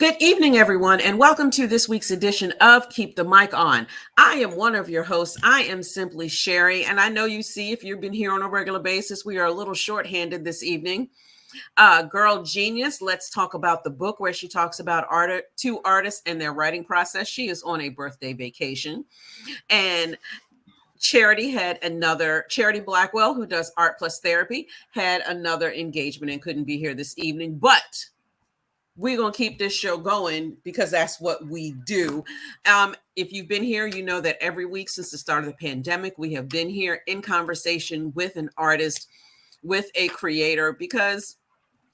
Good evening, everyone, and welcome to this week's edition of Keep the Mic On. I am one of your hosts. I am simply Sherry, and I know you see if you've been here on a regular basis, we are a little shorthanded this evening. Girl Genius, let's talk about the book where she talks about two artists and their writing process. She is on a birthday vacation. And Charity Blackwell, who does Art Plus Therapy, had another engagement and couldn't be here this evening, but we're going to keep this show going because that's what we do. If you've been here, you know that every week since the start of the pandemic, we have been here in conversation with an artist, with a creator, because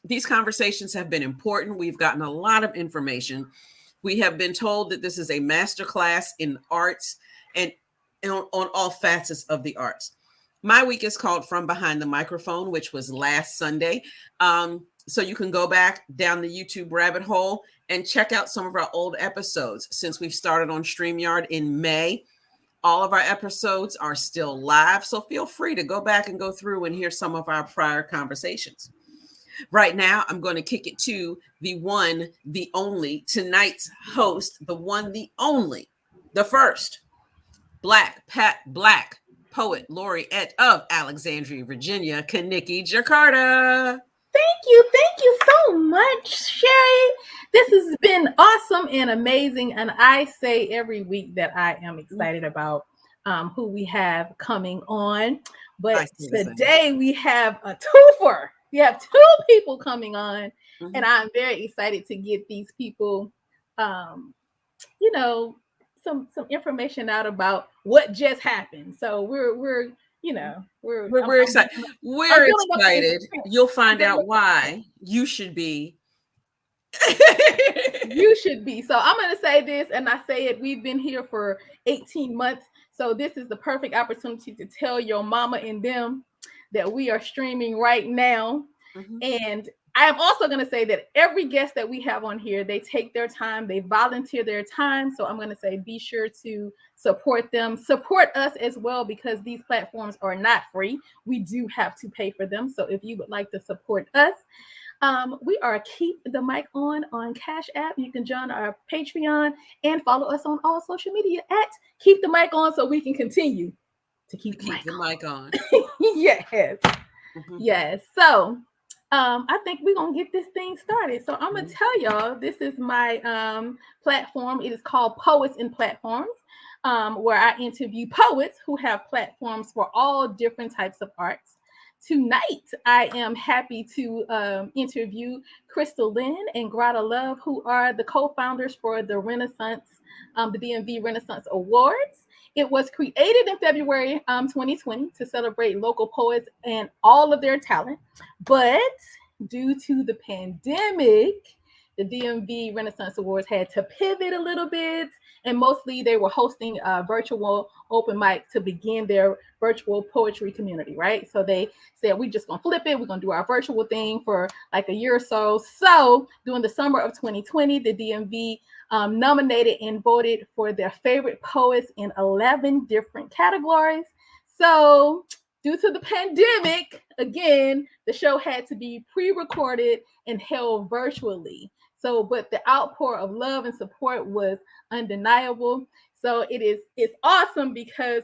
these conversations have been important. We've gotten a lot of information. We have been told that this is a masterclass in arts and on all facets of the arts. My week is called From Behind the Microphone, which was last Sunday. So you can go back down the YouTube rabbit hole and check out some of our old episodes since we've started on StreamYard in May. All of our episodes are still live, so feel free to go back and go through and hear some of our prior conversations. Right now, I'm going to kick it to the one, the only, tonight's host, the one, the only, the first Black poet laureate of Alexandria, Virginia, KaNikki Jakarta. Thank you so much, Sherry. This has been awesome and amazing. And I say every week that I am excited about who we have coming on. But today we have a twofer. We have two people coming on, and I'm very excited to get these people, some information out about what just happened. So we're excited. We're excited. You'll find out why you should be. You should be. So I'm going to say this, and I say it. We've been here for 18 months. So this is the perfect opportunity to tell your mama and them that we are streaming right now. And I'm also going to say that every guest that we have on here, they take their time, they volunteer their time. So I'm going to say, be sure to support them, support us as well, because these platforms are not free. We do have to pay for them. So if you would like to support us, we are Keep the Mic On Cash App. You can join our Patreon and follow us on all social media at Keep the Mic On, so we can continue to keep the mic on. Yes. Yes. So I think we're going to get this thing started. So I'm going to tell y'all, this is my platform. It is called Poets and Platforms, where I interview poets who have platforms for all different types of arts. Tonight, I am happy to interview Crystal Lynn and Grada Love, who are the co-founders for the Renaissance, the DMV Renaissance Awards. It was created in February 2020 to celebrate local poets and all of their talent. But due to the pandemic, the DMV Renaissance Awards had to pivot a little bit, and mostly they were hosting a virtual open mic to begin their virtual poetry community, right? So they said, we're just going to flip it. We're going to do our virtual thing for like a year or so. So during the summer of 2020, the DMV nominated and voted for their favorite poets in 11 different categories. So due to the pandemic, again, the show had to be pre-recorded and held virtually. So, but the outpour of love and support was undeniable. So it's awesome because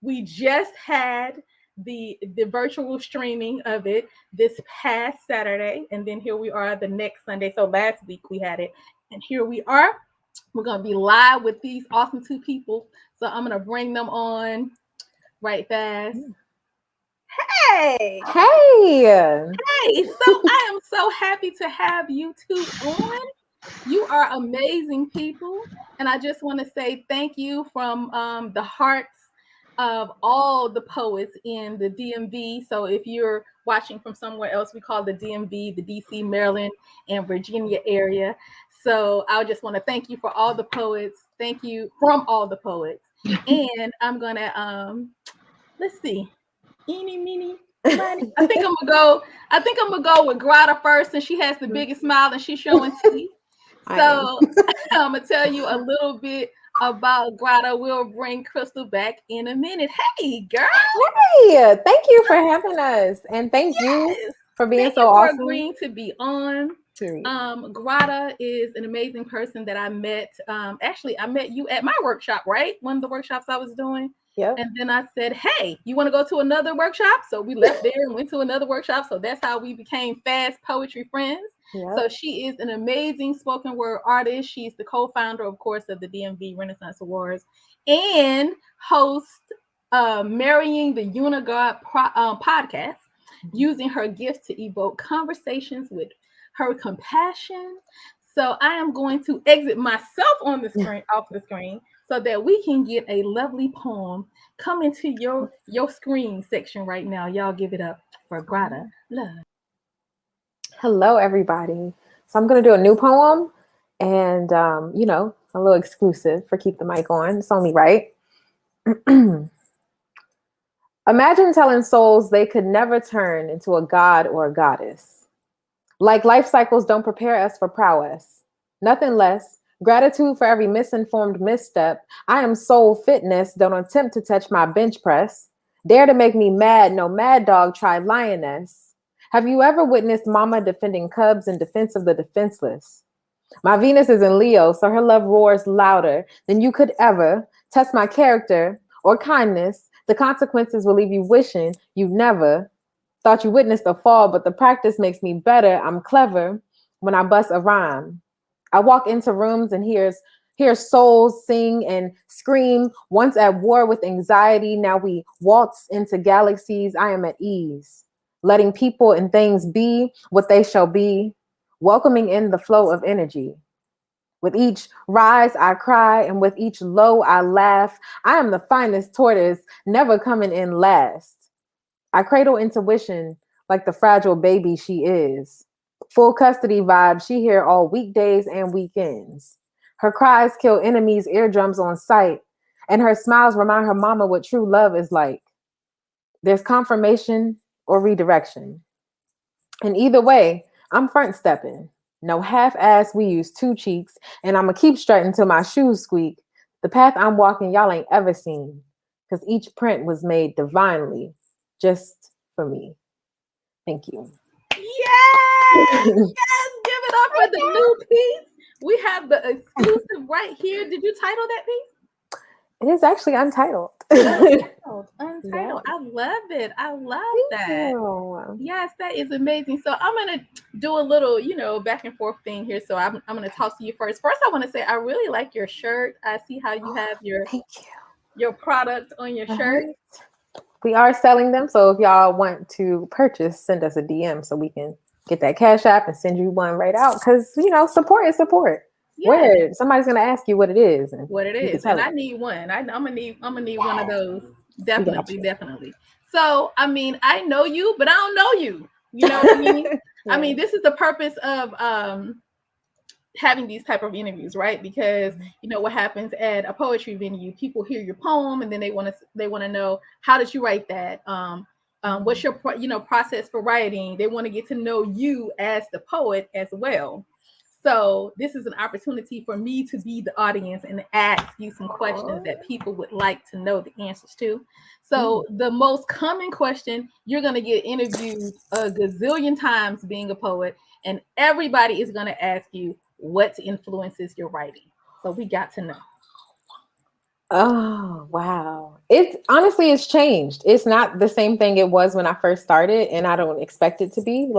we just had the virtual streaming of it this past Saturday, and then here we are the next Sunday. So last week we had it, and here we are. We're going to be live with these awesome two people. So I'm going to bring them on right fast. Hey. So I am so happy to have you two on. You are amazing people, and I just want to say thank you from the hearts of all the poets in the DMV. So if you're watching from somewhere else, we call the DMV the DC, Maryland, and Virginia area. So I just want to thank you for all the poets. Thank you from all the poets. And I'm gonna let's see, eeny, meeny, miny. I think I'm gonna go with Grada first, and she has the biggest smile and she's showing teeth. So I'm gonna tell you a little bit about Grada. We'll bring Crystal back in a minute. Hey, girl. Hey, thank you for having us, and thank you for being Thank so you for awesome. agreeing to be on. Period. Grada is an amazing person that I met. Actually, I met you at my workshop, right? One of the workshops I was doing. Yep. And then I said, hey, you want to go to another workshop? So we left there and went to another workshop. So that's how we became fast poetry friends. Yep. So she is an amazing spoken word artist. She's the co-founder, of course, of the DMV Renaissance Awards and host Marrying the Unigod podcast, using her gifts to evoke conversations with her compassion. So I am going to exit myself on the screen, off the screen, so that we can get a lovely poem come into your screen section right now. Y'all give it up for Grada Love. Hello, everybody. So I'm going to do a new poem and, you know, a little exclusive for Keep the Mic On. It's only right. Imagine telling souls they could never turn into a god or a goddess. Like life cycles don't prepare us for prowess. Nothing less. Gratitude for every misinformed misstep. I am soul fitness. Don't attempt to touch my bench press. Dare to make me mad. No mad dog, try lioness. Have you ever witnessed mama defending cubs in defense of the defenseless? My Venus is in Leo, so her love roars louder than you could ever test my character or kindness. The consequences will leave you wishing you never thought you witnessed a fall, but the practice makes me better. I'm clever when I bust a rhyme. I walk into rooms and hear souls sing and scream. Once at war with anxiety, now we waltz into galaxies. I am at ease, letting people and things be what they shall be, welcoming in the flow of energy. With each rise, I cry, and with each low, I laugh. I am the finest tortoise, never coming in last. I cradle intuition like the fragile baby she is. Full custody vibe, she here all weekdays and weekends. Her cries kill enemies' eardrums on sight, and her smiles remind her mama what true love is like. There's confirmation or redirection. And either way, I'm front stepping. No half ass, we use two cheeks, and I'ma keep strutting till my shoes squeak. The path I'm walking, y'all ain't ever seen, because each print was made divinely just for me. Thank you. Yes! Yes! Give it up for the new piece. We have the exclusive right here. Did you title that piece? It is actually untitled. Untitled. Yes. I love it. I love Thank that. you. Yes, that is amazing. So I'm gonna do a little, back and forth thing here. So I'm gonna toss to you first. First, I want to say I really like your shirt. I see how you have your product on your shirt. We are selling them, so if y'all want to purchase, send us a DM so we can get that Cash App and send you one right out. Because support is support. Yeah. Where somebody's gonna ask you what it is and I need one. I'm gonna need one of those. Definitely. So I know you, but I don't know you. You know what I mean? Yeah. I mean, this is the purpose of having these type of interviews, right? Because what happens at a poetry venue, people hear your poem and then they want to know, how did you write that? What's your process for writing? They want to get to know you as the poet as well. So this is an opportunity for me to be the audience and ask you some questions that people would like to know the answers to. So the most common question, you're going to get interviewed a gazillion times being a poet, and everybody is going to ask you what influences your writing. So we got to know. Oh, wow. It's changed. It's not the same thing it was when I first started, and I don't expect it to be.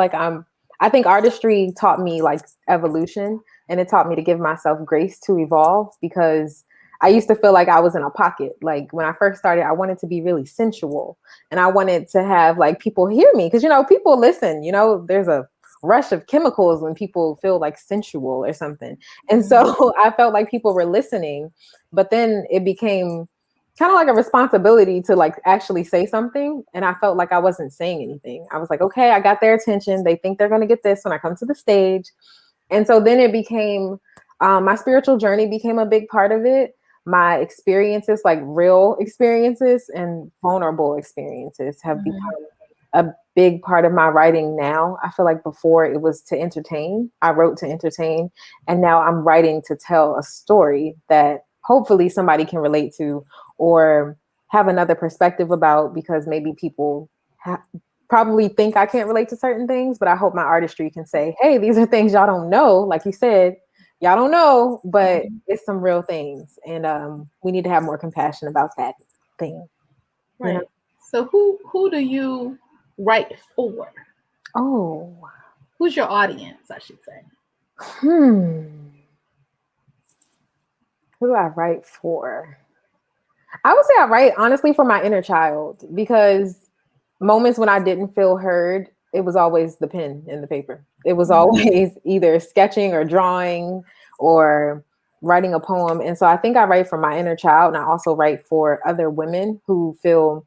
I think artistry taught me evolution, and it taught me to give myself grace to evolve, because I used to feel like I was in a pocket. Like when I first started, I wanted to be really sensual, and I wanted to have people hear me, because people listen. There's a rush of chemicals when people feel sensual or something, and so I felt like people were listening. But then it became kind of like a responsibility to actually say something, and I felt like I wasn't saying anything. I was like, okay, I got their attention. They think they're going to get this when I come to the stage. And so then it became my spiritual journey became a big part of it. My experiences, real experiences and vulnerable experiences, have become a big part of my writing now. I feel like before it was to entertain. I wrote to entertain, and now I'm writing to tell a story that hopefully somebody can relate to or have another perspective about, because maybe people probably think I can't relate to certain things, but I hope my artistry can say, hey, these are things y'all don't know. Like you said, y'all don't know, but it's some real things. And we need to have more compassion about that thing. Right. You know? So who do you write for? Oh. Who's your audience, I should say? Who do I write for? I would say I write honestly for my inner child, because moments when I didn't feel heard, it was always the pen and the paper. It was always either sketching or drawing or writing a poem. And so I think I write for my inner child, and I also write for other women who feel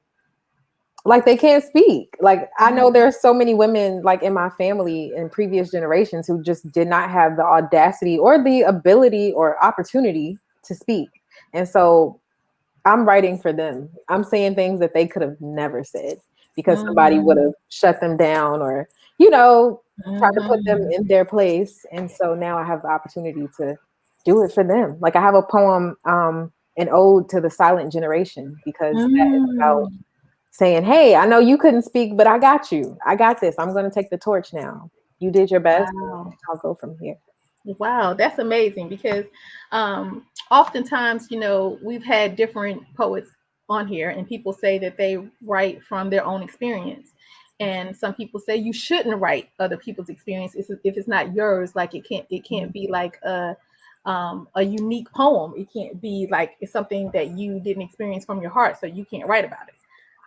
like they can't speak. Like, I know there are so many women like in my family in previous generations who just did not have the audacity or the ability or opportunity to speak. And so I'm writing for them. I'm saying things that they could have never said because somebody would have shut them down or, tried to put them in their place. And so now I have the opportunity to do it for them. Like, I have a poem, an ode to the silent generation, because that is about saying, hey, I know you couldn't speak, but I got you. I got this. I'm going to take the torch now. You did your best. Wow. I'll go from here. Wow, that's amazing, because oftentimes, we've had different poets on here, and people say that they write from their own experience. And some people say you shouldn't write other people's experience if it's not yours. Like, it can't be like a unique poem. It can't be like it's something that you didn't experience from your heart, so you can't write about it.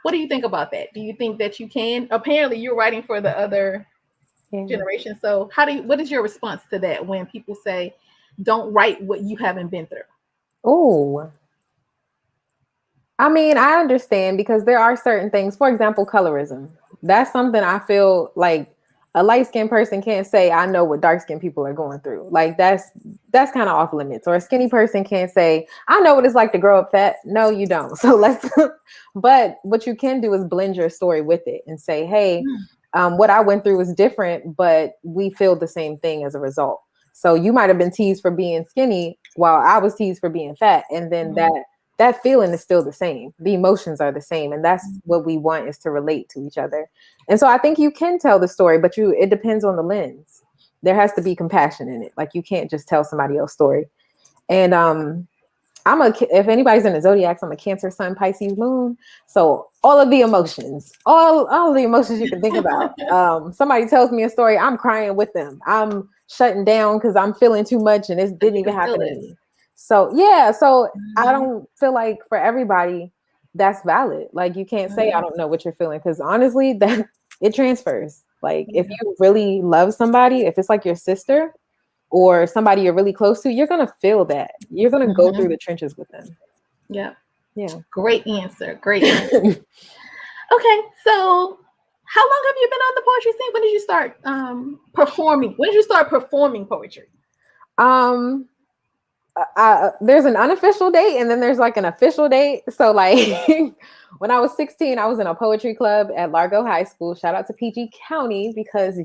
What do you think about that? Do you think that you can? Apparently, you're writing for the other generation. So what is your response to that when people say, don't write what you haven't been through? Oh, I mean, I understand, because there are certain things, for example, colorism. That's something I feel like a light-skinned person can't say, I know what dark-skinned people are going through. Like, that's kind of off limits. Or a skinny person can't say, I know what it's like to grow up fat. No, you don't. So but what you can do is blend your story with it and say, hey, what I went through was different, but we feel the same thing as a result. So you might have been teased for being skinny while I was teased for being fat. And then that feeling is still the same. The emotions are the same. And that's what we want, is to relate to each other. And so I think you can tell the story, but it depends on the lens. There has to be compassion in it. Like, you can't just tell somebody else's story. And if anybody's in the zodiacs, I'm a Cancer, Sun, Pisces, Moon. So all of the emotions, all of the emotions you can think about. Somebody tells me a story, I'm crying with them. I'm shutting down because I'm feeling too much, and it didn't even happen to me. So yeah, I don't feel like for everybody that's valid. Like, you can't say I don't know what you're feeling, because honestly, that it transfers. Like, if you really love somebody, if it's like your sister or somebody you're really close to, you're going to feel that. You're going to go through the trenches with them. Yeah. Yeah. Great answer. Great answer. Okay. So how long have you been on the poetry scene? When did you start performing? When did you start performing poetry? There's an unofficial date, and then there's like an official date. So like when I was 16, I was in a poetry club at Largo High School. Shout out to PG County, because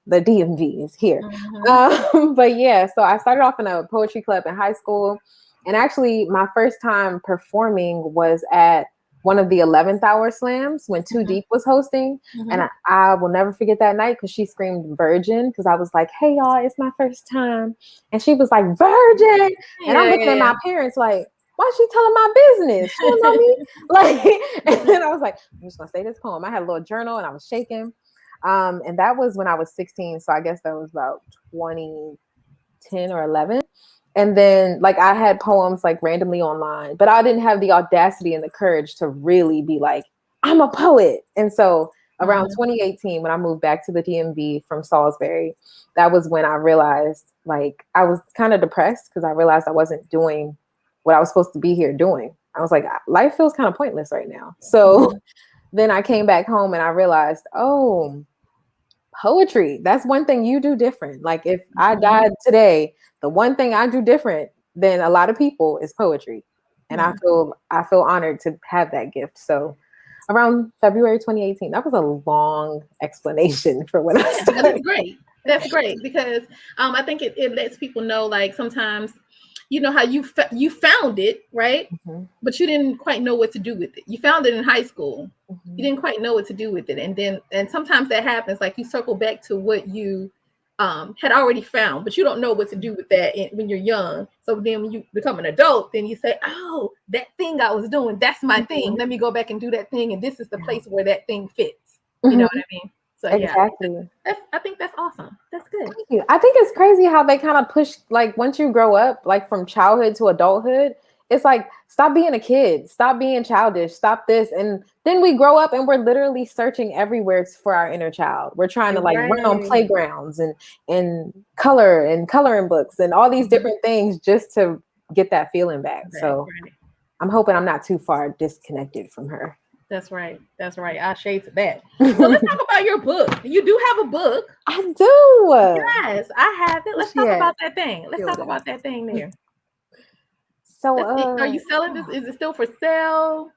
the DMV is here. But yeah, so I started off in a poetry club in high school. And actually, my first time performing was at one of the 11th Hour Slams when Too Deep was hosting. And I will never forget that night, because she screamed virgin, because I was like, hey, y'all, it's my first time. And she was like, virgin. And I'm looking at my parents like, why is she telling my business? She don't know me. Like, and then I was like, I'm just going to say this poem. I had a little journal and I was shaking. And that was when I was 16. So I guess that was about 2010 or 11. And then like I had poems like randomly online, but I didn't have the audacity and the courage to really be like, I'm a poet. And so around 2018, when I moved back to the DMV from Salisbury, that was when I realized, like, I was kind of depressed because I realized I wasn't doing what I was supposed to be here doing. I was like, life feels kind of pointless right now. So then I came back home and I realized, oh, poetry, that's one thing you do different. Like if I died today, the one thing I do different than a lot of people is poetry. And I feel honored to have that gift. So around February 2018, that was a long explanation for when I started. That's great. That's great because I think it lets people know, like, sometimes you know how you found it, right? Mm-hmm. But you didn't quite know what to do with it. You found it in high school. Mm-hmm. You didn't quite know what to do with it. And sometimes that happens, like you circle back to what you had already found, but you don't know what to do with that when you're young. So then when you become an adult, then you say, oh, that thing I was doing, that's my thing. Let me go back and do that thing. And this is the place where that thing fits. You know what I mean? So Exactly. I think that's awesome. That's good. Thank you. I think it's crazy how they kind of push, like once you grow up, like from childhood to adulthood, it's like, stop being a kid, stop being childish, stop this. And then we grow up and we're literally searching everywhere for our inner child. We're trying to like run on playgrounds and coloring books and all these different things just to get that feeling back. So I'm hoping I'm not too far disconnected from her. That's right. That's right. I shade to that. So let's talk about your book. You do have a book. I do. Yes, I have it. Let's talk about that thing. Let's talk about that thing there. So are you selling this? Is it still for sale?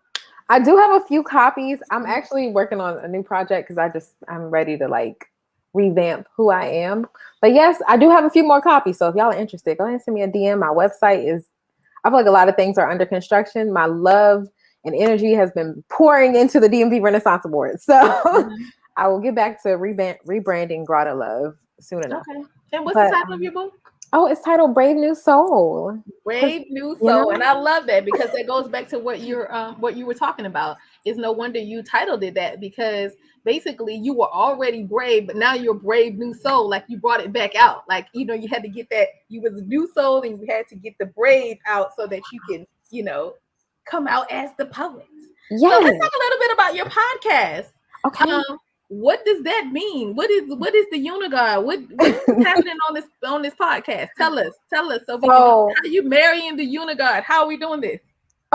I do have a few copies. I'm actually working on a new project because I'm ready to like revamp who I am. But yes, I do have a few more copies. So if y'all are interested, go ahead and send me a DM. My website I feel like a lot of things are under construction. My love and energy has been pouring into the DMV Renaissance Awards. So I will get back to rebranding Grada Love soon enough. Okay. And what's the title of your book? Oh, it's titled Brave New Soul. Brave New Soul. You know? And I love that because it goes back to what you were talking about. It's no wonder you titled it that, because basically you were already brave, but now you're brave new soul. Like you brought it back out. Like, you know, you had to get that, you was a new soul and you had to get the brave out so that you can, you know, come out as the poet. Yes. So let's talk a little bit about your podcast. Okay. What does that mean? What is the Unigod? What's happening on this podcast? Tell us so we can know how you marrying the Unigod. How are we doing this?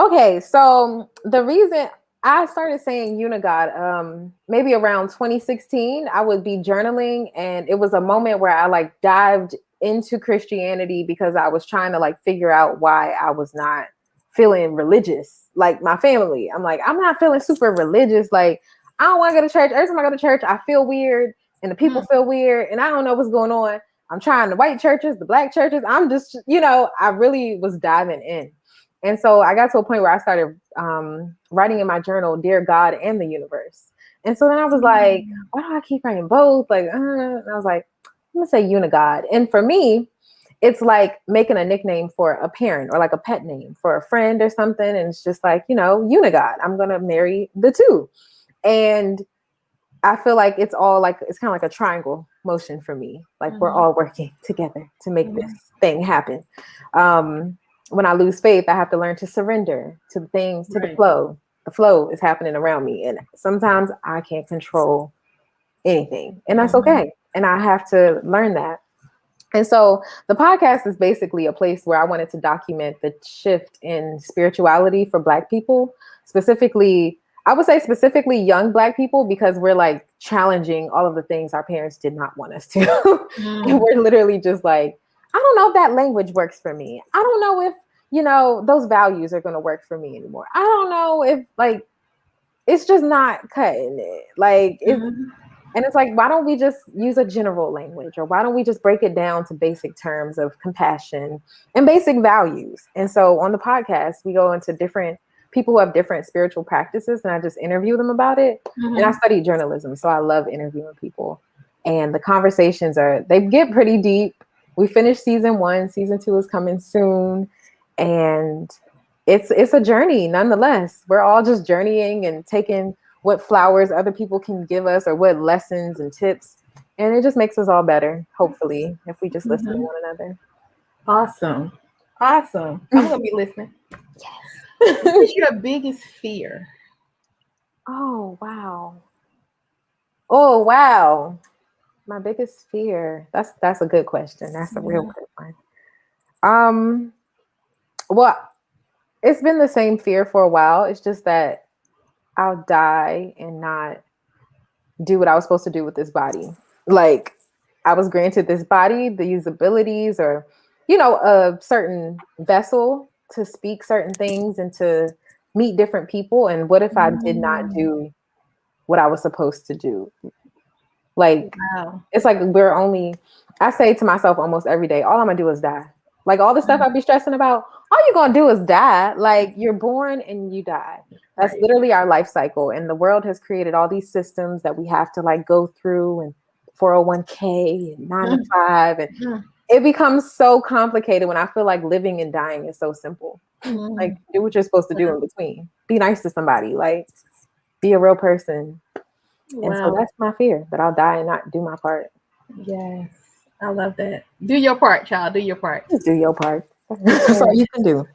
Okay, so the reason I started saying Unigod, maybe around 2016, I would be journaling, and it was a moment where I like dived into Christianity because I was trying to like figure out why I was not feeling religious, like my family. I'm like, I'm not feeling super religious. Like, I don't want to go to church. Every time I go to church, I feel weird and the people feel weird and I don't know what's going on. I'm trying the white churches, the black churches. I'm just, you know, I really was diving in. And so I got to a point where I started writing in my journal, Dear God and the Universe. And so then I was like, why do I keep writing both? Like, and I was like, I'm going to say Unigod. And for me, it's like making a nickname for a parent or like a pet name for a friend or something. And it's just like, you know, Unigod. I'm going to marry the two. And I feel like it's all like, it's kind of like a triangle motion for me. Like we're all working together to make this thing happen. When I lose faith, I have to learn to surrender to the things, to the flow. The flow is happening around me. And sometimes I can't control anything. And that's okay. And I have to learn that. And so the podcast is basically a place where I wanted to document the shift in spirituality for Black people, specifically, I would say specifically young Black people, because we're like challenging all of the things our parents did not want us to. And we're literally just like, I don't know if that language works for me. I don't know if, you know, those values are going to work for me anymore. I don't know if like, it's just not cutting it. Like, and it's like, why don't we just use a general language, or why don't we just break it down to basic terms of compassion and basic values? And so on the podcast, we go into different people who have different spiritual practices, and I just interview them about it. And I studied journalism, so I love interviewing people. And the conversations they get pretty deep. We finished season 1, season 2 is coming soon. And it's a journey nonetheless. We're all just journeying and taking what flowers other people can give us, or what lessons and tips. And it just makes us all better, hopefully, if we just listen to one another. Awesome. I'm going to be listening. Yes. What is your biggest fear? Oh, wow. My biggest fear. That's a good question. That's a real good one. Well, it's been the same fear for a while. It's just that I'll die and not do what I was supposed to do with this body. Like, I was granted this body, these abilities, or, you know, a certain vessel to speak certain things and to meet different people. And what if I did not do what I was supposed to do? Like, it's like I say to myself almost every day, all I'm gonna do is die. Like all the stuff I'd be stressing about, all you're gonna do is die. Like you're born and you die. That's Right. literally our life cycle. And the world has created all these systems that we have to like go through, and 401k and 9 to 5. And Mhm. it becomes so complicated when I feel like living and dying is so simple. Like do what you're supposed to do in between. Be nice to somebody, like be a real person. And so Wow. that's my fear, that I'll die and not do my part. Yes. I love that. Do your part, child. Do your part. Just do your part. That's all you can do.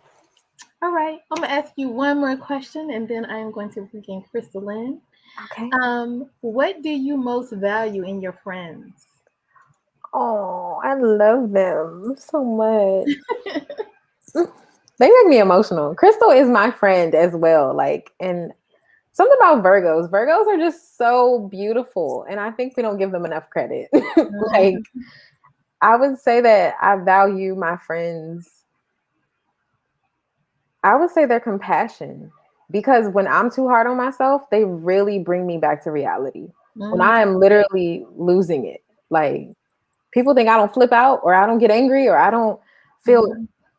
All right. I'm gonna ask you one more question, and then I am going to bring in Crystal Lynn. Okay. What do you most value in your friends? Oh, I love them so much. They make me emotional. Crystal is my friend as well. Like, and something about Virgos. Virgos are just so beautiful, and I think we don't give them enough credit. Like, I would say that I value my friends. I would say their compassion, because when I'm too hard on myself, they really bring me back to reality. When I am literally losing it, like people think I don't flip out or I don't get angry or I don't feel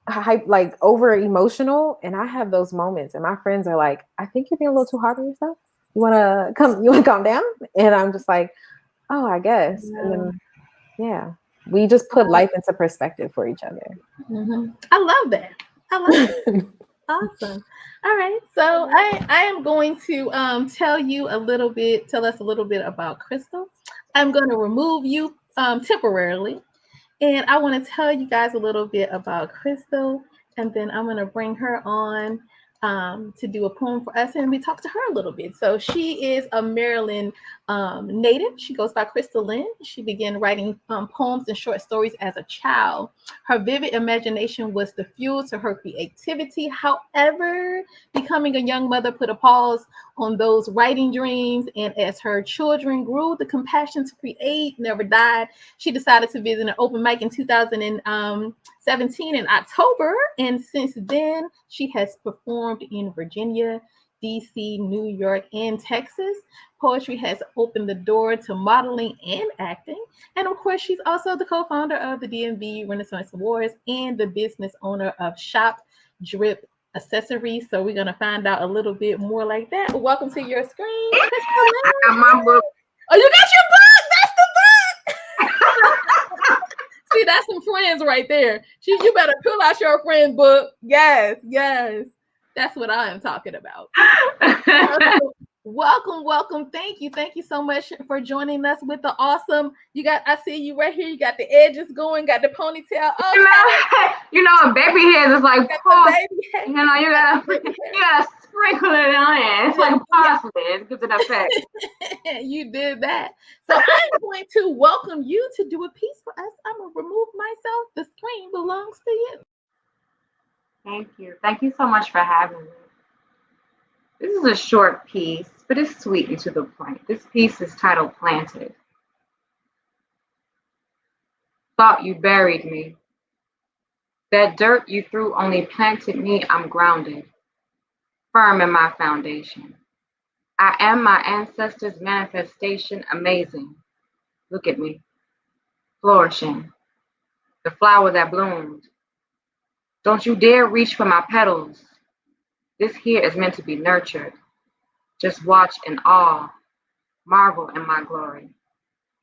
hype, like over emotional. And I have those moments, and my friends are like, I think you're being a little too hard on yourself. You wanna calm down? And I'm just like, oh, I guess. And then yeah, we just put life into perspective for each other. I love that. I love that. Awesome. All right. So I am going to tell us a little bit about Crystal. I'm going to remove you temporarily. And I want to tell you guys a little bit about Crystal. And then I'm going to bring her on to do a poem for us, and we talk to her a little bit. So she is a Maryland native. She goes by Crystal Lynn. She began writing poems and short stories as a child. Her vivid imagination was the fuel to her creativity. However, becoming a young mother put a pause on those writing dreams. And as her children grew, the compassion to create never died. She decided to visit an open mic in 2017 in October. And since then, she has performed in Virginia, DC, New York, and Texas. Poetry has opened the door to modeling and acting. And of course, she's also the co-founder of the DMV Renaissance Awards and the business owner of Shop Drip Accessories. So we're going to find out a little bit more like that. Welcome to your screen, Crystal Lynn. I got my book. Oh, you got your book. That's the book. See, that's some friends right there. You better pull out your friend book. Yes. That's what I am talking about. Welcome. Thank you so much for joining us with the awesome. I see you right here. You got the edges going, got the ponytail. Okay. You know, baby hairs is like baby hair. you know, you gotta sprinkle it on it. It's like parsley. It gives it effect. You did that. So I'm going to welcome you to do a piece for us. I'm gonna remove myself. The screen belongs to you. Thank you. Thank you so much for having me. This is a short piece, but it's sweet and to the point. This piece is titled Planted. Thought you buried me. That dirt you threw only planted me. I'm grounded, firm in my foundation. I am my ancestors' manifestation. Amazing. Look at me, flourishing, the flower that bloomed. Don't you dare reach for my petals. This here is meant to be nurtured. Just watch in awe, marvel in my glory.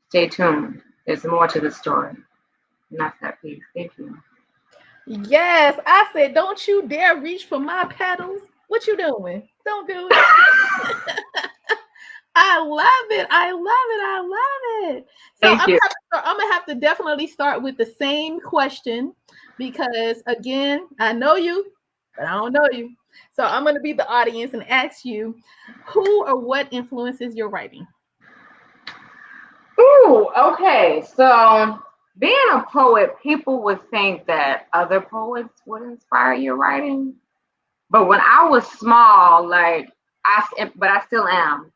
Stay tuned. There's more to the story. And that's that piece. Thank you. Yes, I said, don't you dare reach for my petals. What you doing? Don't do it. I love it. So I'm gonna have to definitely start with the same question, because again, I know you, but I don't know you. So I'm gonna be the audience and ask you, who or what influences your writing? Ooh, okay. So being a poet, people would think that other poets would inspire your writing. But when I was small, but I still am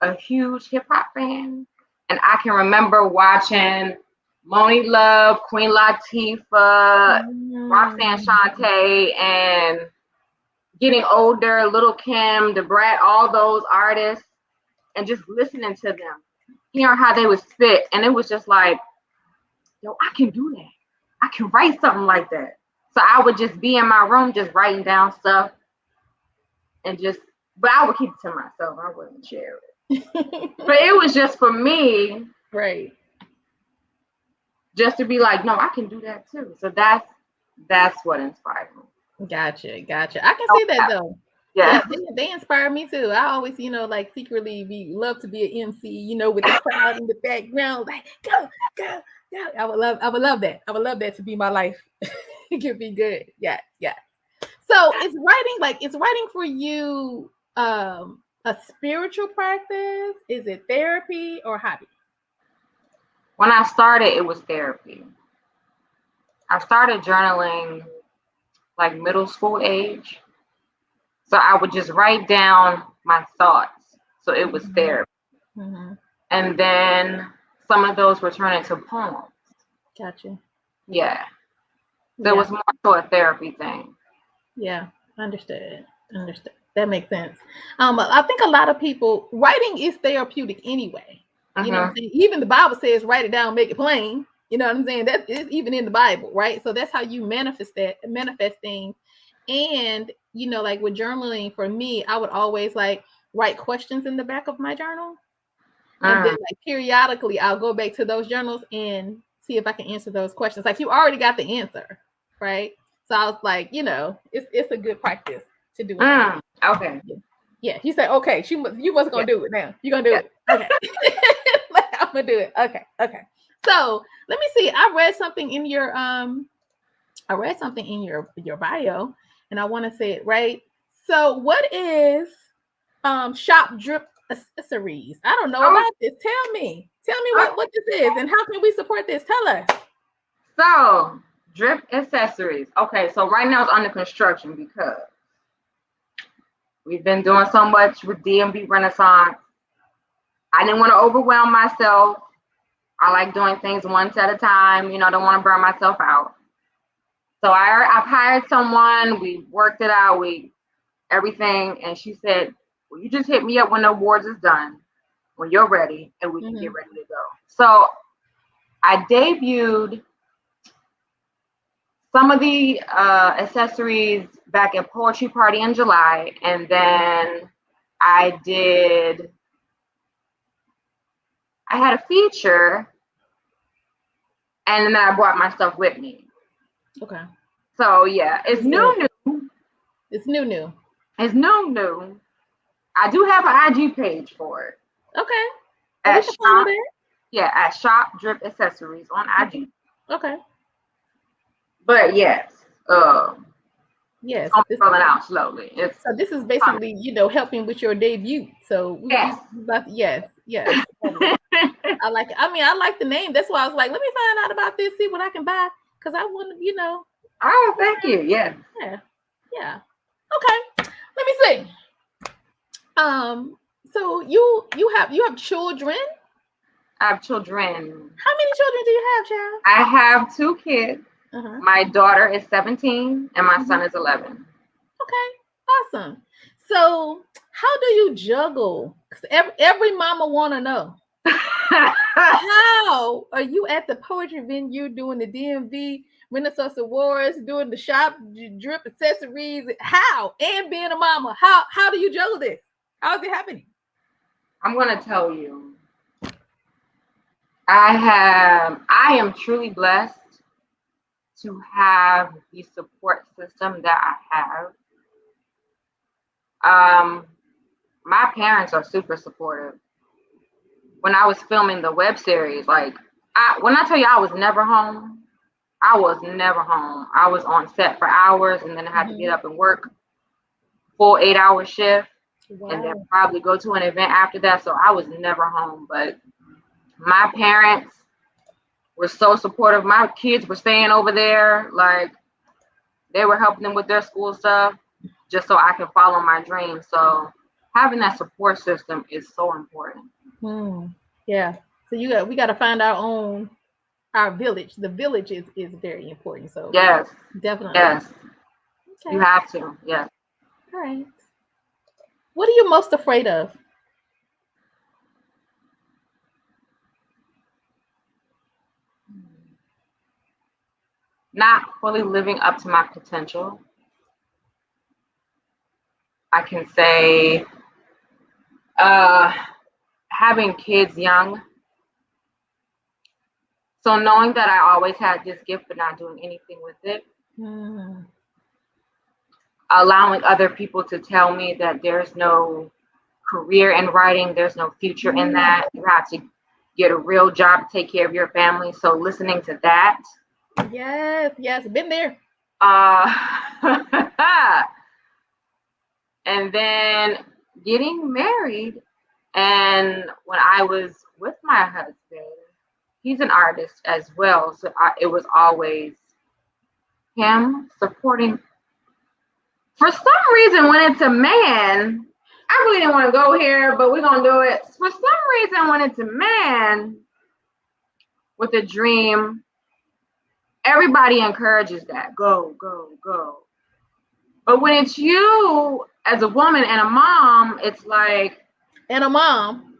a huge hip hop fan. And I can remember watching Moni Love, Queen Latifah, Roxanne Shante, and getting older, Little Kim, Da Brat, all those artists, and just listening to them, hearing how they would spit. And it was just like, yo, I can do that. I can write something like that. So I would just be in my room just writing down stuff and but I would keep it to myself. I wouldn't share it. But it was just for me. Right. Just to be like, no, I can do that too. So that's what inspired me. Gotcha. I can see that though. Yeah, they inspire me too. I always, like secretly love to be an MC, with the crowd in the background, like go. I would love that. I would love that to be my life. It could be good. Yeah. So is writing for you a spiritual practice? Is it therapy or hobby? When I started, it was therapy. I started journaling like middle school age. So I would just write down my thoughts. So it was therapy. Mm-hmm. And then some of those were turned into poems. Gotcha. Yeah. So it was more so a therapy thing. Yeah, understood. That makes sense. I think a lot of people, writing is therapeutic anyway. You know what I'm saying? Even the Bible says, write it down, make it plain. You know what I'm saying? That is even in the Bible, right? So that's how you manifest things. And, like with journaling, for me, I would always write questions in the back of my journal. And then periodically I'll go back to those journals and see if I can answer those questions. Like you already got the answer, right? So I was like, it's a good practice to do it. Okay. Yeah. You say, okay, you wasn't gonna do it now. You're gonna do it. Okay. I'm gonna do it. Okay. So let me see. I read something in your your bio, and I want to say it right. So what is shop drip accessories? I don't know about this. Tell me what this is and how can we support this? Tell us. So drip accessories. Okay, so right now it's under construction because we've been doing so much with DMV Renaissance. I didn't want to overwhelm myself. I like doing things once at a time. I don't want to burn myself out. So I've hired someone. We worked it out. Everything, and she said, "Well, you just hit me up when the awards is done, when you're ready, and we can get ready to go." So I debuted some of the accessories back at Poetry Party in July, and then I had a feature, and then I brought my stuff with me. Okay. So yeah, it's new. It's new. It's new. I do have an IG page for it. Okay. At Shop, at Shop Drip Accessories on IG. Okay. But yes. Yes. It's rolling out slowly. So this is basically, helping with your debut. So yes. I like it. I mean, I like the name. That's why I was like, let me find out about this, see what I can buy. Because I want to, Oh, thank you. Yeah. Yeah. Okay. Let me see. So you have children? I have children. How many children do you have, child? I have 2 kids. My daughter is 17 and my son is 11. Okay, awesome. So how do you juggle? Because every mama want to know. How are you at the poetry venue doing the DMV Renaissance Awards, doing the shop drip accessories? How? And being a mama, how do you juggle this? How is it happening? I'm going to tell you. I am truly blessed to have the support system that I have. My parents are super supportive. When I was filming the web series, when I tell you I was never home, I was never home. I was on set for hours and then I had to get up and work full 8-hour shift and then probably go to an event after that. So I was never home. But my parents were so supportive. My kids were staying over there. They were helping them with their school stuff just so I could follow my dreams. So having that support system is so important. Yeah. So we got to find our village. The village is very important. So yes, definitely. Yes. Okay. You have to. Yes. All right. What are you most afraid of? not fully living up to my potential. I can say having kids young. So knowing that I always had this gift but not doing anything with it. Allowing other people to tell me that there's no career in writing, there's no future in that. You have to get a real job to take care of your family. So listening to that. Yes, been there. And then getting married. And when I was with my husband, he's an artist as well. So it was always him supporting. For some reason, when it's a man, I really didn't want to go here, but we're going to do it. For some reason, when it's a man with a dream, everybody encourages that. Go, go, go. But when it's you as a woman and a mom, it's like. And a mom.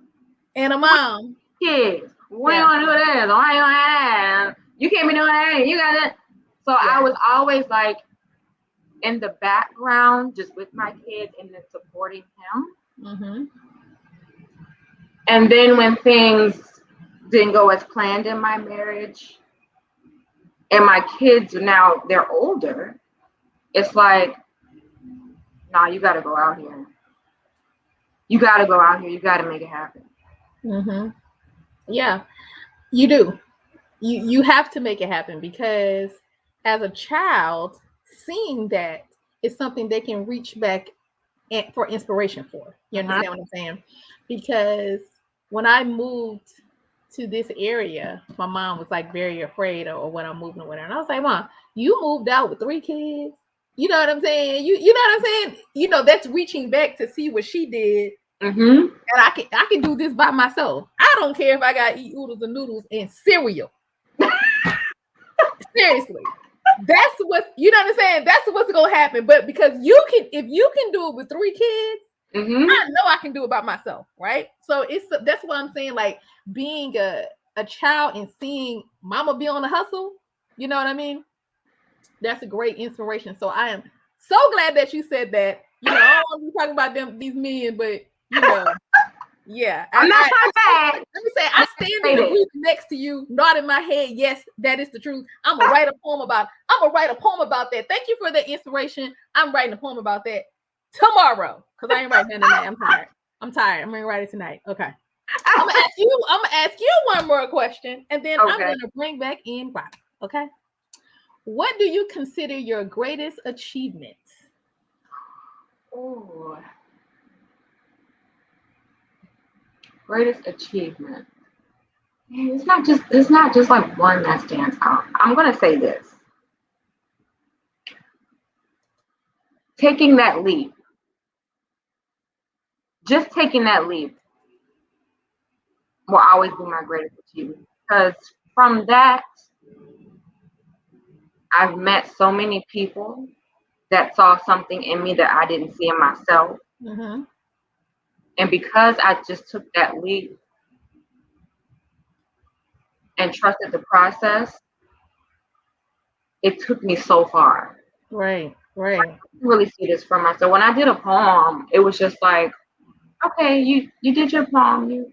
Kids. What are you going to do with this? Why are you going to have that? You can't be doing that. You got that. So I was always like in the background, just with my kids and then supporting him. And then when things didn't go as planned in my marriage, and my kids now they're older, it's like, nah, you got to go out here. You got to go out here. You got to make it happen. Yeah, you do. You have to make it happen, because as a child, seeing that is something they can reach back for inspiration for. You understand what I'm saying? Because when I moved to this area, my mom was like very afraid of when I'm moving with her. And I was like, Mom, you moved out with 3 kids. You know what I'm saying? You know what I'm saying? You know, that's reaching back to see what she did. And I can do this by myself. I don't care if I got to eat oodles and noodles and cereal. Seriously. That's what, you know what I'm saying? That's what's going to happen. But because if you can do it with 3 kids, I know I can do it by myself, right? So that's what I'm saying, like being a child and seeing mama be on the hustle, you know what I mean? That's a great inspiration. So I am so glad that you said that. You know, I don't want to be talking about these men, but you know, yeah. I'm not bad. Let me say, I stand in the booth next to you, nodding my head. Yes, that is the truth. I'm gonna write a poem about that. Thank you for the inspiration. I'm writing a poem about that tomorrow, because I ain't writing that tonight. I'm tired. I'm gonna write it tonight. Okay. I'm gonna ask you one more question, and then I'm gonna bring back in Grada. Okay. What do you consider your greatest achievement? Oh, greatest achievement. It's not just like one that stands out. I'm gonna say this. Taking that leap. Just taking that leap will always be my greatest achievement. Because from that, I've met so many people that saw something in me that I didn't see in myself. And because I just took that leap and trusted the process, it took me so far. Right. I didn't really see this for myself. When I did a poem, it was just like, okay, you did your poem.